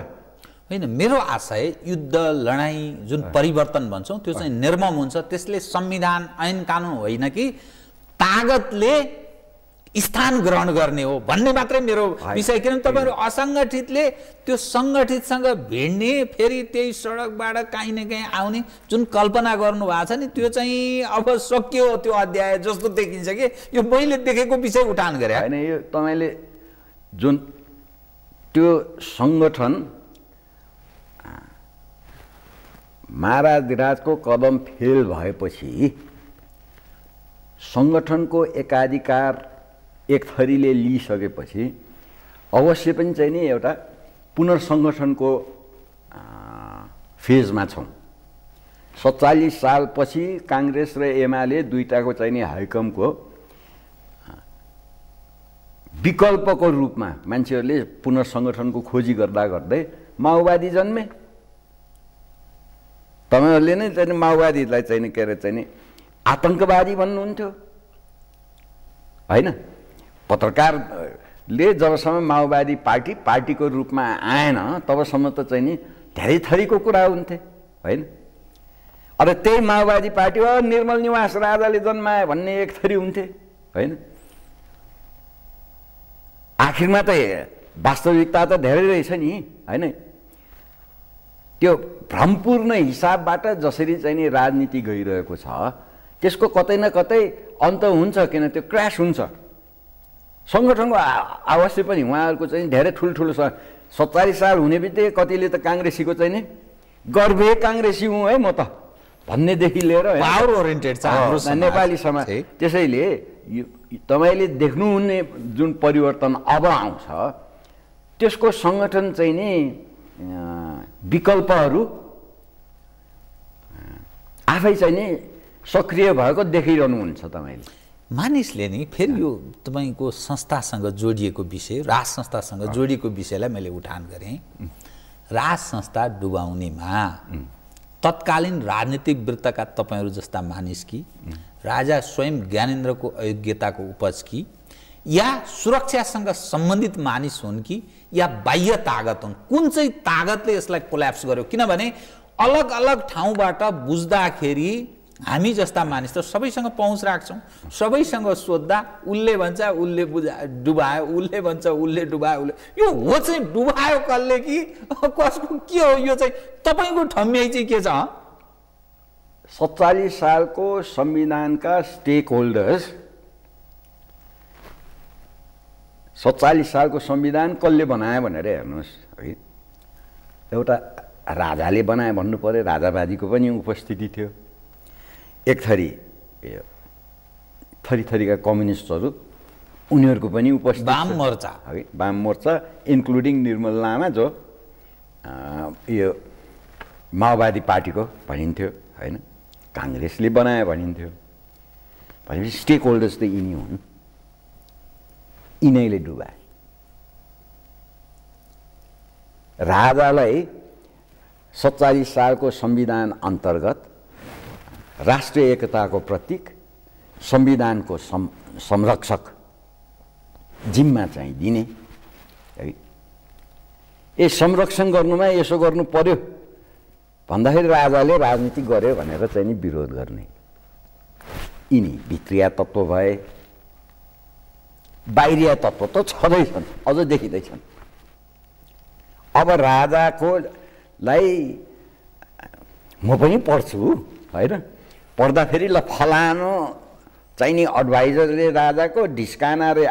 होइन, मेरो आशय युद्ध लडाइँ जुन परिवर्तन भन्छौँ त्यो चाहिँ निर्मम हुन्छ। त्यसले संविधान ऐन कानुन होइन कि तागतले स्थान ग्रहण गर्ने हो भन्ने मात्रै मेरो विषय। किनभने तपाईँहरू असङ्गठितले त्यो सङ्गठितसँग भिड्ने, फेरि त्यही सडकबाट काहीँ न काहीँ आउने जुन कल्पना गर्नुभएको छ नि, त्यो चाहिँ अब सकियो त्यो अध्याय जस्तो देखिन्छ कि यो मैले देखेको विषय उठान गरे होइन। यो तपाईँले जुन त्यो सङ्गठन महाराजको कदम फेल भएपछि सङ्गठनको एकाधिकार एक थरीले लिइसकेपछि अवश्य पनि चाहिँ नि एउटा पुनर्सङ्गठनको फेजमा छौँ। 47 सालपछि काङ्ग्रेस र एमाले दुईटाको चाहिँ नि हाइकमको विकल्पको रूपमा मान्छेहरूले पुनर्सङ्गठनको खोजी गर्दा गर्दै माओवादी जन्मे। तपाईँहरूले नै चाहिँ माओवादीलाई चाहिँ के अरे चाहिँ नि आतङ्कवादी भन्नुहुन्थ्यो, होइन? पत्रकारले जबसम्म माओवादी पार्टीको रूपमा आएन तबसम्म त चाहिँ नि धेरै थरीको कुरा हुन्थे, होइन? अब त्यही माओवादी पार्टी हो निर्मल निवास राजाले जन्माए भन्ने एक थरी हुन्थे, होइन? आखिरमा त वास्तविकता त धेरै रहेछ नि, होइन? त्यो भ्रमपूर्ण हिसाबबाट जसरी चाहिँ नि राजनीति गइरहेको छ त्यसको कतै न कतै अन्त हुन्छ, किन त्यो क्रास हुन्छ। सङ्गठनको अवश्य पनि उहाँहरूको चाहिँ धेरै ठुल्ठुलो 47 साल हुने बित्तिकै कतिले त काङ्ग्रेसीको चाहिँ नि गर्भे काङ्ग्रेसी हुँ है म त भन्नेदेखि लिएर पावर ओरिएन्टेड छ हाम्रो नेपाली समाज। त्यसैले तपाईँले देख्नुहुने जुन परिवर्तन अब आउँछ त्यसको सङ्गठन चाहिँ नि विकल्पहरू आफै चाहिँ नि सक्रिय भएको देखिरहनुहुन्छ तपाईँले। मानिसले नि फेरि यो तपाईँको संस्थासँग जोडिएको विषय, राज संस्थासँग जोडिएको विषयलाई मैले उठान गरेँ। राज संस्था डुबाउनेमा तत्कालीन राजनीतिक वृत्तका तपाईँहरू जस्ता मानिस कि राजा स्वयं ज्ञानेन्द्रको अयोग्यताको उपज कि या सुरक्षासँग सम्बन्धित मानिस हुन् कि या बाह्य तागत हुन्, कुन चाहिँ तागतले यसलाई कोल्याप्स गर्यो? किनभने अलग अलग ठाउँबाट बुझ्दाखेरि हामी जस्ता मानिस त सबैसँग पहुँच राख्छौँ, सबैसँग सोद्धा उसले भन्छ उसले डुबायो, उसले भन्छ उसले डुबायो, उसले यो हो चाहिँ डुबायो कसले कि कसको के हो? यो चाहिँ तपाईँको ठम्याइ चाहिँ के छ? 47 सालको संविधानका स्टेक होल्डर्स, 47 सालको संविधान कसले बनायो भनेर हेर्नुहोस् है। एउटा राजाले बनायो भन्नु पर्यो, राजावादीको पनि उपस्थिति थियो। एक थरीका कम्युनिस्टहरू उनीहरूको पनि उपस्थिति, वाम मोर्चा है, वाम मोर्चा इन्क्लुडिङ निर्मल लामा जो यो माओवादी पार्टीको भनिन्थ्यो, होइन? काङ्ग्रेसले बनायो भनिन्थ्यो। भनेपछि स्टेक होल्डर्स त यिनी हुन्, यिनैले डुबाए। राजालाई 47 सालको संविधान अन्तर्गत राष्ट्रिय एकताको प्रतीक, संविधानको संरक्षक जिम्मा चाहिँ दिने है। ए संरक्षण गर्नुमा यसो गर्नु पर्यो भन्दाखेरि राजाले राजनीति गर्यो भनेर चाहिँ नि विरोध गर्ने यिनी भित्रिया तत्त्व भए। बाहिरिया तत्त्व त छँदैछन्, अझ देखिँदैछन्। अब राजाकोलाई म पनि पढ्छु, होइन? पढ्दाखेरि ल फलानो चाहिँ नि एडभाइजरले राजाको ढिस्काना रे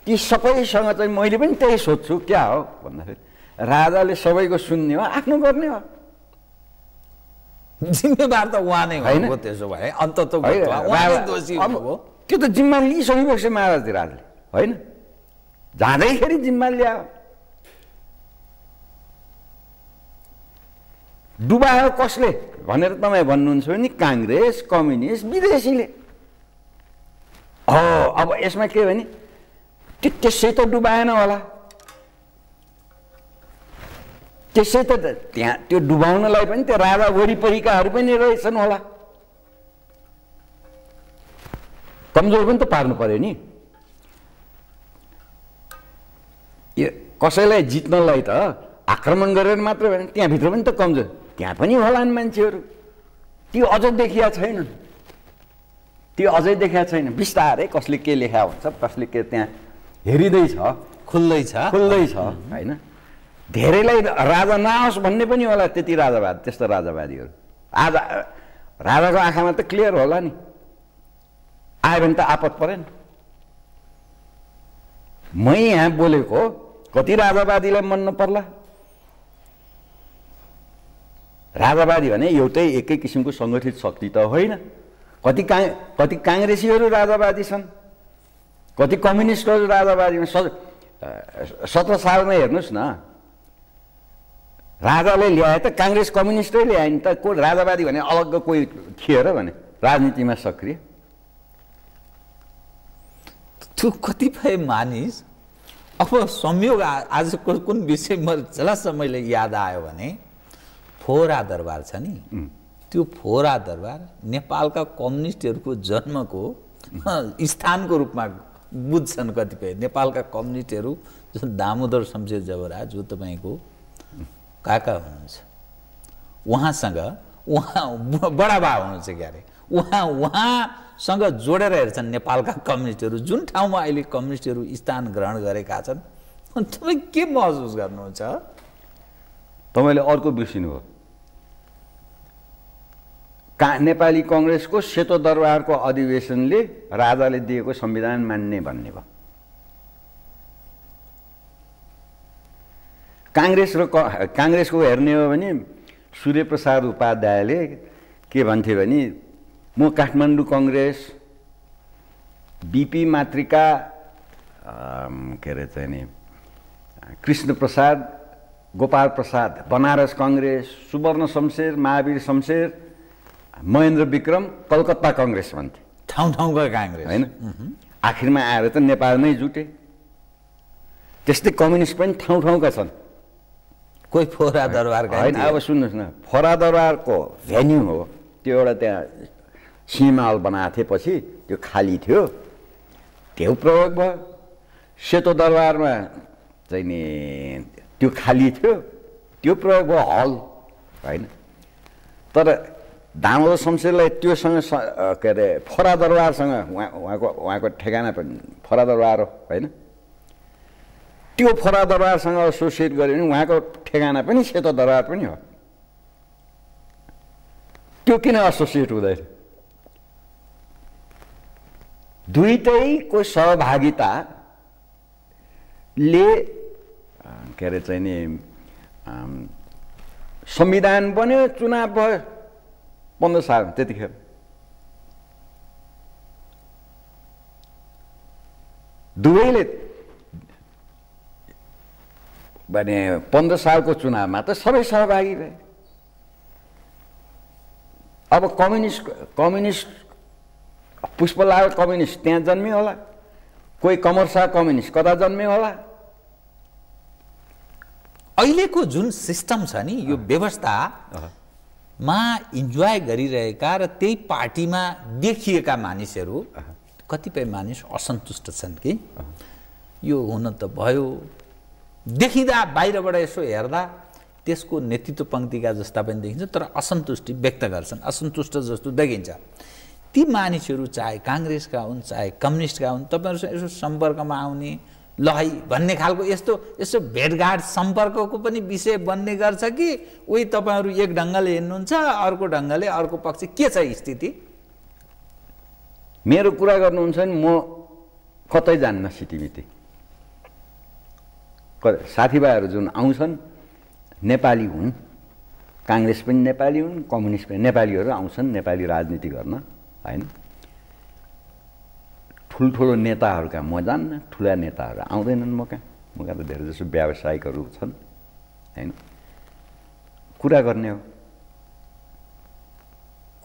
ती सबैसँग चाहिँ मैले पनि त्यही सोध्छु क्या हो भन्दाखेरि राजाले सबैको सुन्ने हो, आफ्नो गर्ने हो। जिम्मेवार त उहाँ नै होइन? हो। त्यसो भए अन्ततः है, उहाँ नै दोषी अब हो। त्यो त जिम्मा लिइसकेपछि महाराज राजले होइन, जाँदैखेरि जिम्मा ल्यायो। डुबायो कसले भनेर तपाईँ भन्नुहुन्छ भने काङ्ग्रेस, कम्युनिस्ट, विदेशीले हो। अब यसमा के भने त्यसै त डुबाएन होला, त्यसै त त्यहाँ त्यो डुबाउनलाई पनि त्यो राजा वरिपरिकाहरू पनि रहेछन् होला, कमजोर पनि त पार्नु पर्यो नि। यो कसैलाई जित्नलाई त आक्रमण गरेर मात्र भएन, त्यहाँभित्र पनि त कमजोर त्यहाँ पनि होलान् मान्छेहरू, त्यो अझ देखिया छैनन्, त्यो अझै देखिया छैन। बिस्तारै कसले के लेखा हुन्छ, कसले के त्यहाँ हेरिँदैछ, खुल्दैछ होइन। धेरैलाई राजा नआओस् भन्ने पनि होला, त्यति राजावाद, त्यस्तो राजावादीहरू। आज राजाको आँखामा त क्लियर होला नि, आयो भने त आपत परेन। मै यहाँ बोलेको कति राजावादीलाई मन नपर्ला। राजावादी भने एउटै एकै किसिमको सङ्गठित शक्ति त होइन। कति काङ्ग्रेसीहरू राजावादी छन्, कति कम्युनिस्टहरू राजावादी। 17 सालमा हेर्नुहोस् न, राजाले ल्याए त काङ्ग्रेस कम्युनिस्टै ल्याए नि त। को राजावादी भने अलग्ग कोही थियो र भने राजनीतिमा सक्रिय। त्यो कतिपय मानिस अब संयोग आजको कुन विषयमा जसलाई मैले याद आयो भने फोहरा दरबार छ नि, त्यो फोहरा दरबार नेपालका कम्युनिस्टहरूको जन्मको स्थानको रूपमा बुझ्छन् कतिपय। नेपालका कम्युनिस्टहरू जस्तो दामोदर शमशेर जबरा, जो तपाईँको काका हुनुहुन्छ, उहाँसँग बडाबा हुनुहुन्छ क्यारे, उहाँसँग जोडेर हेर्छन् नेपालका कम्युनिस्टहरू। जुन ठाउँमा अहिले कम्युनिस्टहरू स्थान ग्रहण गरेका छन्, तपाईँ के महसुस गर्नुहुन्छ? तपाईँले अर्को बिर्सिनुभयो, नेपाली कङ्ग्रेसको सेतो दरबारको अधिवेशनले राजाले दिएको संविधान मान्ने भन्ने भयो। काङ्ग्रेसको हेर्ने हो भने सूर्यप्रसाद उपाध्यायले के भन्थे भने, म काठमाडौँ कङ्ग्रेस, बिपी मातृका, के अरे चाहिँ नि कृष्णप्रसाद, गोपाल प्रसाद बनारस कङ्ग्रेस, सुवर्ण शमशेर, महावीर शमशेर, महेन्द्र विक्रम कलकत्ता कङ्ग्रेस भन्थे। ठाउँका काङ्ग्रेस होइन, आखिरमा आएर त नेपालमै जुटे। त्यस्तै कम्युनिस्ट पनि ठाउँका छन्, कोही फोहरा दरबारका होइन। अब सुन्नुहोस् न, फोहरा दरबारको भेन्यू हो त्यो, एउटा त्यहाँ सिंहमाहल बनाएको थिएपछि त्यो खाली थियो, त्यो प्रयोग भयो। सेतो दरबारमा चाहिँ नि त्यो खाली थियो, त्यो प्रयोग भयो हल, होइन। तर दामोदर शमशेरलाई त्योसँग के अरे फोहरा दरबारसँग उहाँको ठेगाना पनि फोहरा दरबार हो, होइन। त्यो फोहरा दरबारसँग एसोसिएट गऱ्यो भने उहाँको ठेगाना पनि सेतो दरबार पनि हो। त्यो किन एसोसिएट हुँदैन? दुईटैको सहभागिताले के अरे चाहिँ नि संविधान बन्यो, चुनाव भयो 15 साल त्यतिखेर। दुवैले भने 15 सालको चुनावमा त सबै सहभागी भए। अब कम्युनिस्ट पुष्पलाल कम्युनिस्ट त्यहाँ जन्मियो होला, कोही कमर शाह कम्युनिस्ट कता जन्मियो होला। अहिलेको जुन सिस्टम छ नि, यो व्यवस्थामा इन्जोय गरिरहेका र त्यही पार्टीमा देखिएका मानिसहरू, कतिपय मानिस असन्तुष्ट छन् कि यो हुन त भयो, देखिँदा बाहिरबाट यसो हेर्दा त्यसको नेतृत्व पङ्क्तिका जस्ता पनि देखिन्छ, तर असन्तुष्टि व्यक्त गर्छन्, असन्तुष्ट जस्तो देखिन्छ। ती मानिसहरू चाहे काङ्ग्रेसका हुन् चाहे कम्युनिस्टका हुन्, तपाईँहरूसँग यसो सम्पर्कमा आउने ल है भन्ने खालको यसो भेटघाट सम्पर्कको पनि विषय बन्ने गर्छ कि उही तपाईँहरू एक ढङ्गले हिँड्नुहुन्छ, अर्को ढङ्गले अर्को पक्ष के छ स्थिति? मेरो कुरा गर्नुहुन्छ भने म कतै जान्न सिटिमिति। साथीभाइहरू जुन आउँछन् नेपाली हुन्, काङ्ग्रेस पनि नेपाली हुन्, कम्युनिस्ट पनि नेपालीहरू आउँछन् नेपाली राजनीति गर्न होइन। ठुल्ठुलो नेताहरू कहाँ म जान्न, ठुला नेताहरू आउँदैनन् म कहाँ त धेरै जसो व्यावसायिकहरू छन् होइन। कुरा गर्ने हो,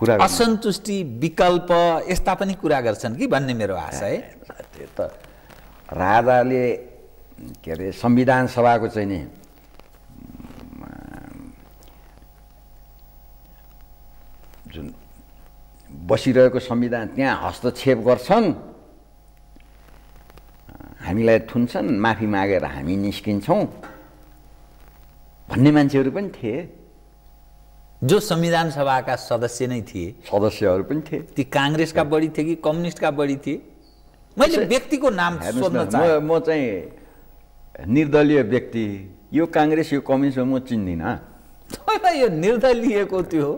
कुरा असन्तुष्टि विकल्प यस्ता पनि कुरा गर्छन् कि भन्ने मेरो आशा है। त्यो त राजाले के अरे संविधान सभाको चाहिँ नि जुन बसिरहेको संविधान त्यहाँ हस्तक्षेप गर्छन्, हामीलाई थुन्छन्, माफी मागेर हामी निस्किन्छौँ भन्ने मान्छेहरू पनि थिए, जो संविधान सभाका सदस्य नै थिए। सदस्यहरू पनि थिए। ती काङ्ग्रेसका बढी थिए कि कम्युनिस्टका बढी थिए? मैले व्यक्तिको नाम सोध्न चाहे। म चाहिँ निर्दलीय व्यक्ति, यो काङ्ग्रेस यो कम्युनिस्ट म चिन्दिनँ। तपाईँलाई यो निर्दलीयको त्यो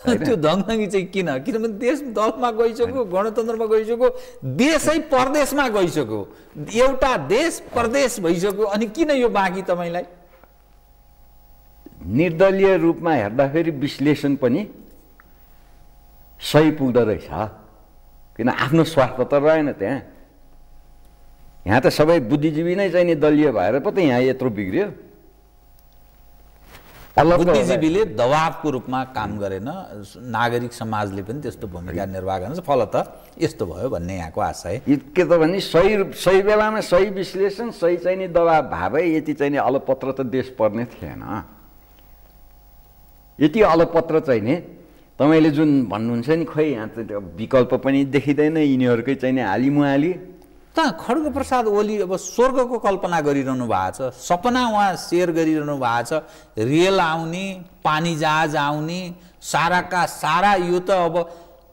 धङधङ्गी चाहिँ किन? किनभने देश दलमा गइसक्यो, गणतन्त्रमा गइसक्यो, देशै परदेशमा गइसक्यो, एउटा देश परदेश भइसक्यो, अनि किन यो बाँकी तपाईँलाई? निर्दलीय रूपमा हेर्दाखेरि विश्लेषण पनि सही पुग्दो रहेछ, किन आफ्नो स्वार्थ त रहेन त्यहाँ। यहाँ त सबै बुद्धिजीवी नै चाहिँ नि दलीय भएर पो त यहाँ यत्रो बिग्रियो। बुद्धिजीवीले दबावको रूपमा काम गरेन, नागरिक समाजले पनि त्यस्तो भूमिका निर्वाह गर्न, फलत यस्तो भयो भन्ने यहाँको आशा है। के त भने सही बेलामा सही विश्लेषण, सही चाहिँ नि दबाव भए यति चाहिँ नि अलपत्र त देश पर्ने थिएन। यति अलपत्र चाहिँ नि तपाईँले जुन भन्नुहुन्छ नि, खोइ यहाँ त विकल्प पनि देखिँदैन, यिनीहरूकै चाहिँ नि हालिमुहाली। खड्ग प्रसाद ओली अब स्वर्गको कल्पना गरिरहनु भएको छ, सपना उहाँ सेयर गरिरहनु भएको छ, रेल आउने, पानी जहाज आउने, साराका सारा। यो त अब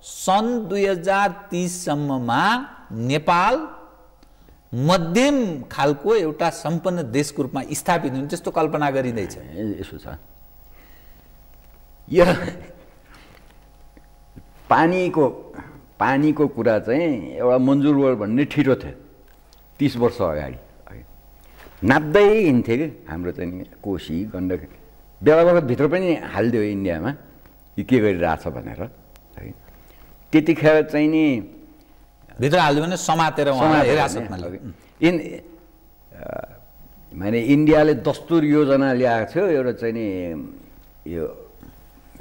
सन् 2030 सम्ममा नेपाल मध्यम खालको एउटा सम्पन्न देशको रूपमा स्थापित हुने त्यस्तो कल्पना गरिँदैछ। यसो छ, यो पानीको कुरा चाहिँ एउटा मन्जुर वर्ड भन्ने ठिटो थियो 30 वर्ष अगाडि, नाप्दै हिँड्थ्यो कि हाम्रो चाहिँ कोशी गण्डक, बेला बेला भित्र पनि हालिदियो इन्डियामा यो के गरिरहेछ भनेर है। त्यतिखेर चाहिँ नि भित्र हालिदियो भने समातेर माने इन्डियाले दस्तुर योजना ल्याएको थियो एउटा चाहिँ नि यो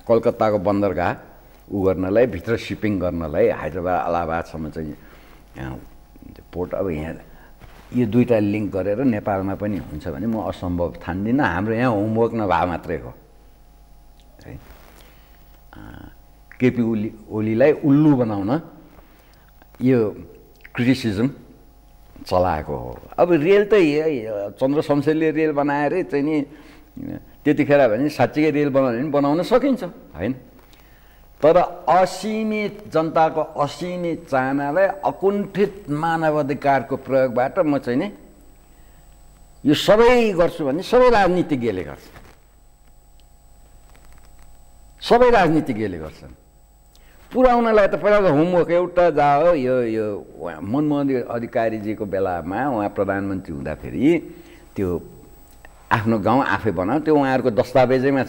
कलकत्ताको बन्दरगाह उ गर्नलाई, भित्र सिपिङ गर्नलाई, हैदराबाद इलाहाबादसम्म चाहिँ पोर्ट। अब यहाँ यो दुईवटा लिङ्क गरेर नेपालमा पनि हुन्छ भने म असम्भव ठान्दिनँ। हाम्रो यहाँ होमवर्क नभए मात्रै हो है। केपी ओलीलाई उल्लु बनाउन यो क्रिटिसिजम चलाएको हो। अब रेल त चन्द्र शमशेरले रेल बनाएर चाहिँ नि त्यतिखेर भने साँच्चीकै रेल बनाउन सकिन्छ होइन। तर असीमित जनताको असीमित चाहनालाई अकुण्ठित मानवाधिकारको प्रयोगबाट म चाहिँ नि यो सबै गर्छु भने सबै राजनीतिज्ञले गर्छ, सबै राजनीतिज्ञले गर्छन्। पुर्याउनलाई त पहिला त होमवर्क एउटा जाओ। यो मनमोहन अधिकारीजीको बेलामा उहाँ प्रधानमन्त्री हुँदाखेरि त्यो आफ्नो गाउँ आफै बनाऊ, त्यो उहाँहरूको दस्तावेजैमा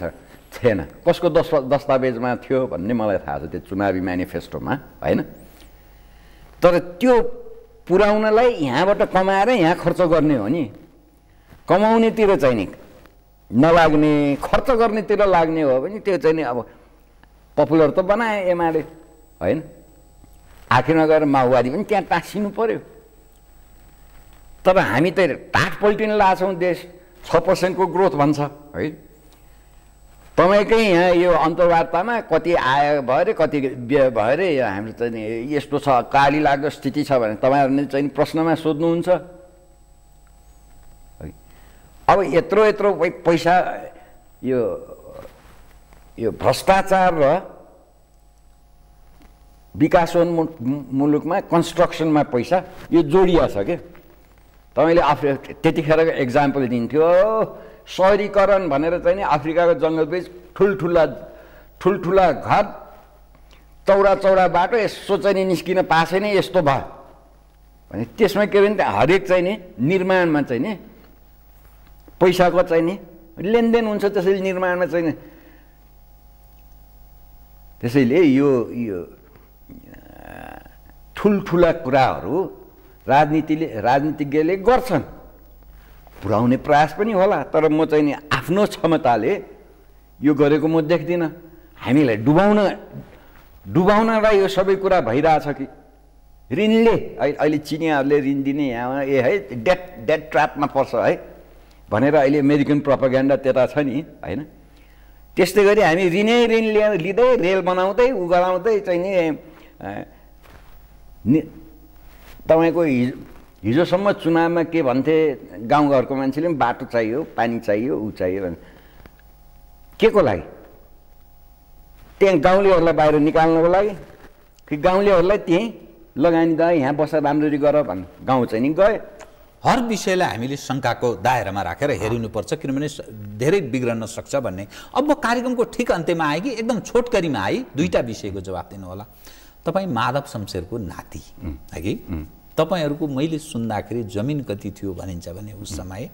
थिएन। कसको दस्तावेजमा थियो भन्ने मलाई थाहा छ, त्यो चुनावी म्यानिफेस्टोमा होइन। तर त्यो पुर्याउनलाई यहाँबाट कमाएर यहाँ खर्च गर्ने हो नि, कमाउनेतिर चाहिँ नि नलाग्ने, खर्च गर्नेतिर लाग्ने हो भने त्यो चाहिँ नि अब पपुलर त बनाए एमाले होइन। आखिरमा गएर माओवादी पनि त्यहाँ टाँसिनु पर्यो। तर हामी त टाट पल्टिन लाछौँ, देश 6% को ग्रोथ भन्छ है। तपाईँकै यहाँ यो अन्तर्वार्तामा कति आय भयो अरे, कति व्यय भयो अरे, हाम्रो चाहिँ यस्तो छ, काली लाग्दो स्थिति छ भने तपाईँहरूले चाहिँ प्रश्नमा सोध्नुहुन्छ। अब यत्रो पैसा यो भ्रष्टाचार र विकासोन्मुख मुलुकमा कन्स्ट्रक्सनमा पैसा यो जोडिया छ क्या। तपाईँले त्यतिखेरको एक्जाम्पल दिन्थ्यो, सहरीकरण भनेर चाहिँ नि अफ्रिकाको जङ्गल बीच ठुल्ठुला घर, चौडा बाटो, यसो चाहिँ नि निस्किन पाएको छैन, यस्तो भयो भने त्यसमा के भने हरेक चाहिँ नि निर्माणमा चाहिँ नि पैसाको चाहिँ नि लेनदेन हुन्छ। त्यसैले निर्माणमा चाहिँ नि त्यसैले यो ठुल्ठुला कुराहरू राजनीतिज्ञले गर्छन्, पुर्याउने प्रयास पनि होला, तर म चाहिँ नि आफ्नो क्षमताले यो गरेको म देख्दिनँ। हामीलाई डुबाउनलाई यो सबै कुरा भइरहेछ कि ऋणले अहिले चिनियाहरूले ऋण दिने यहाँ है डेट ट्र्यापमा पर्छ है भनेर अहिले अमेरिकन प्रोपागेन्डा त्यता छ नि होइन। त्यस्तै गरी हामी ऋण लिँदै रेल बनाउँदै गराउँदै चाहिँ नि तपाईँको हिजोसम्म चुनावमा के भन्थे गाउँघरको मान्छेले पनि बाटो चाहियो, पानी चाहियो, ऊ चाहियो भने के को लागि? त्यहाँ गाउँलेहरूलाई बाहिर निकाल्नको लागि कि गाउँलेहरूलाई त्यहीँ लगानी दा यहाँ बसेर राम्ररी गर भन्नु गाउँ चाहिँ नि गए। हर विषयलाई हामीले शङ्काको दायरामा राखेर हेरिनुपर्छ, किनभने धेरै बिग्रन सक्छ भन्ने। अब म कार्यक्रमको ठिक अन्त्यमा आएँ कि एकदम छोटकरीमा आई दुईवटा विषयको जवाब दिनु होला। तपाईँ माधव शमशेरको नाति है कि तपाईँहरूको मैले सुन्दाखेरि जमिन कति थियो भनिन्छ भने उस समय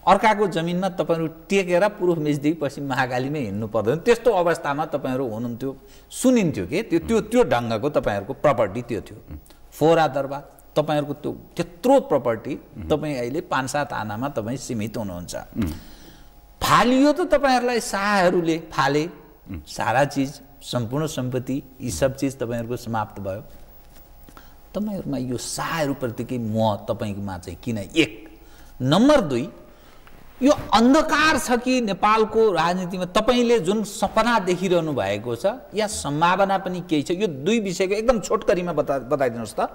अर्काको जमिनमा तपाईँहरू टेकेर पूर्व मेचदेखि पश्चिम महाकालीमै हिँड्नु पर्दैन, त्यस्तो अवस्थामा तपाईँहरू हुनुहुन्थ्यो सुनिन्थ्यो कि त्यो ढङ्गको तपाईँहरूको प्रपर्टी त्यो थियो। फोहरा दरबार तपाईँहरूको त्यो त्यत्रो प्रपर्टी तपाईँ अहिले 5-7 आनामा तपाईँ सीमित हुनुहुन्छ। फालियो त तपाईँहरूलाई शाहहरूले फाले, सारा चिज सम्पूर्ण सम्पत्ति यी सब चिज तपाईँहरूको समाप्त भयो। तपाईँहरूमा यो शाहहरूप्रतिकै मोह तपाईँमा चाहिँ किन? 1 नम्बर 2 यो अन्धकार छ कि नेपालको राजनीतिमा तपाईँले जुन सपना देखिरहनु भएको छ या सम्भावना पनि केही छ? यो दुई विषयको एकदम छोटकरीमा बताइदिनुहोस् त।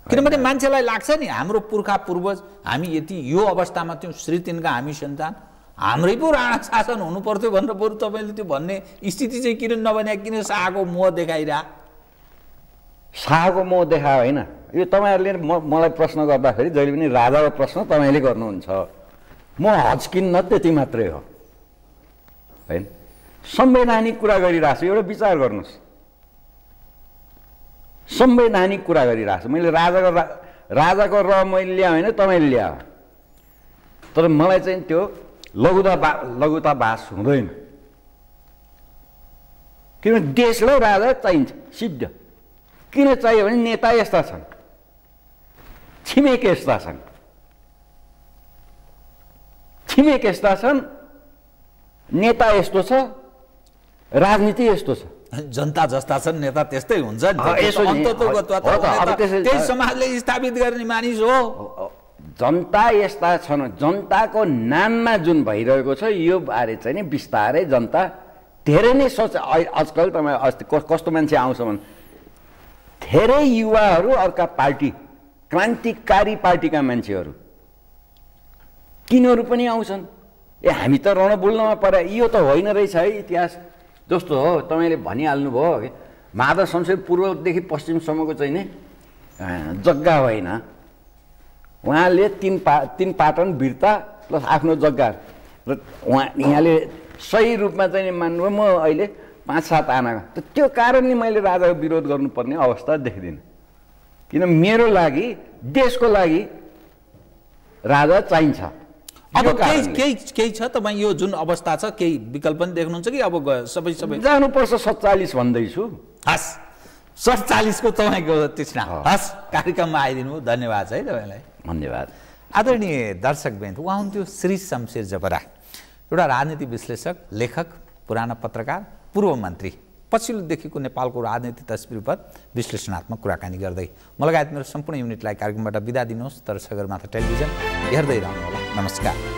किनभने मान्छेलाई लाग्छ नि हाम्रो पुर्खा पूर्वज हामी यति यो अवस्थामा थियौँ, श्री 3 का हामी सन्तान, हाम्रै पो राणा शासन हुनु पर्थ्यो भनेर बरु तपाईँले त्यो भन्ने स्थिति चाहिँ किन नबने? किन शाहको मोह देखाइरह? शाहको मोह देखायो होइन, यो तपाईँहरूले मलाई प्रश्न गर्दाखेरि जहिले पनि राजाको प्रश्न तपाईँले गर्नुहुन्छ, म हच्किन्न त्यति मात्रै हो होइन। संवैधानिक कुरा गरिरहेको छु, एउटा विचार गर्नुहोस्। संवैधानिक कुरा गरिरहेको छु मैले, राजाको र मैले ल्याएँ होइन तपाईँले ल्यायो, तर मलाई चाहिँ त्यो लघुतावास हुँदैन। किनभने देशलाई राजा चाहिन्छ सिद्ध। किन चाहियो भने नेता यस्ता छन्, छिमेक यस्ता छन्, नेता यस्तो छ, राजनीति यस्तो छ। जनता जस्ता छन्, नेता त्यस्तै हुन्छ नि। त्यही समाजले स्थापित गर्ने मानिस हो। जनता यस्ता छन्, जनताको नाममा जुन भइरहेको छ यो बारे चाहिँ नि बिस्तारै जनता धेरै नै सोच। आजकल तपाईँ अस्ति कस्तो मान्छे आउँछ भने धेरै युवाहरू अर्का पार्टी क्रान्तिकारी पार्टीका मान्छेहरू तिनीहरू पनि आउँछन्। हामी त रणबुल्नमा परे, यो त होइन रहेछ है इतिहास जस्तो हो। तपाईँले भनिहाल्नुभयो कि माधव शमशेर पूर्वदेखि पश्चिमसम्मको चाहिँ नि जग्गा होइन, उहाँले तीन पाटन वीरता प्लस आफ्नो जग्गा र यहाँले सही रूपमा चाहिँ मान्नुभयो म अहिले 5-7 आना, त्यो कारणले मैले राजाको विरोध गर्नुपर्ने अवस्था देख्दिनँ। किन मेरो लागि देशको लागि राजा चाहिन्छ। अब केही छ तपाईँ यो जुन अवस्था छ केही विकल्प पनि देख्नुहुन्छ कि अब सबै जानुपर्छ 47 भन्दैछु। हस् 47 को तपाईँको तृष्णा हस् कार्यक्रममा आइदिनु धन्यवाद है तपाईँलाई। धन्यवाद। आदरणीय दर्शकवृन्द, उहाँ हुन्थ्यो श्री शमशेर जबरा, एउटा राजनीति विश्लेषक, लेखक, पुराना पत्रकार, पूर्व मन्त्री, पछिल्लोदेखिको नेपालको राजनीतिक तस्बिर पर विश्लेषणात्मक कुराकानी गर्दै म लगायत मेरो सम्पूर्ण युनिटलाई कार्यक्रमबाट बिदा दिनुहोस्। तर सगरमाथा टेलिभिजन हेर्दै रहनुहोला। नमस्कार।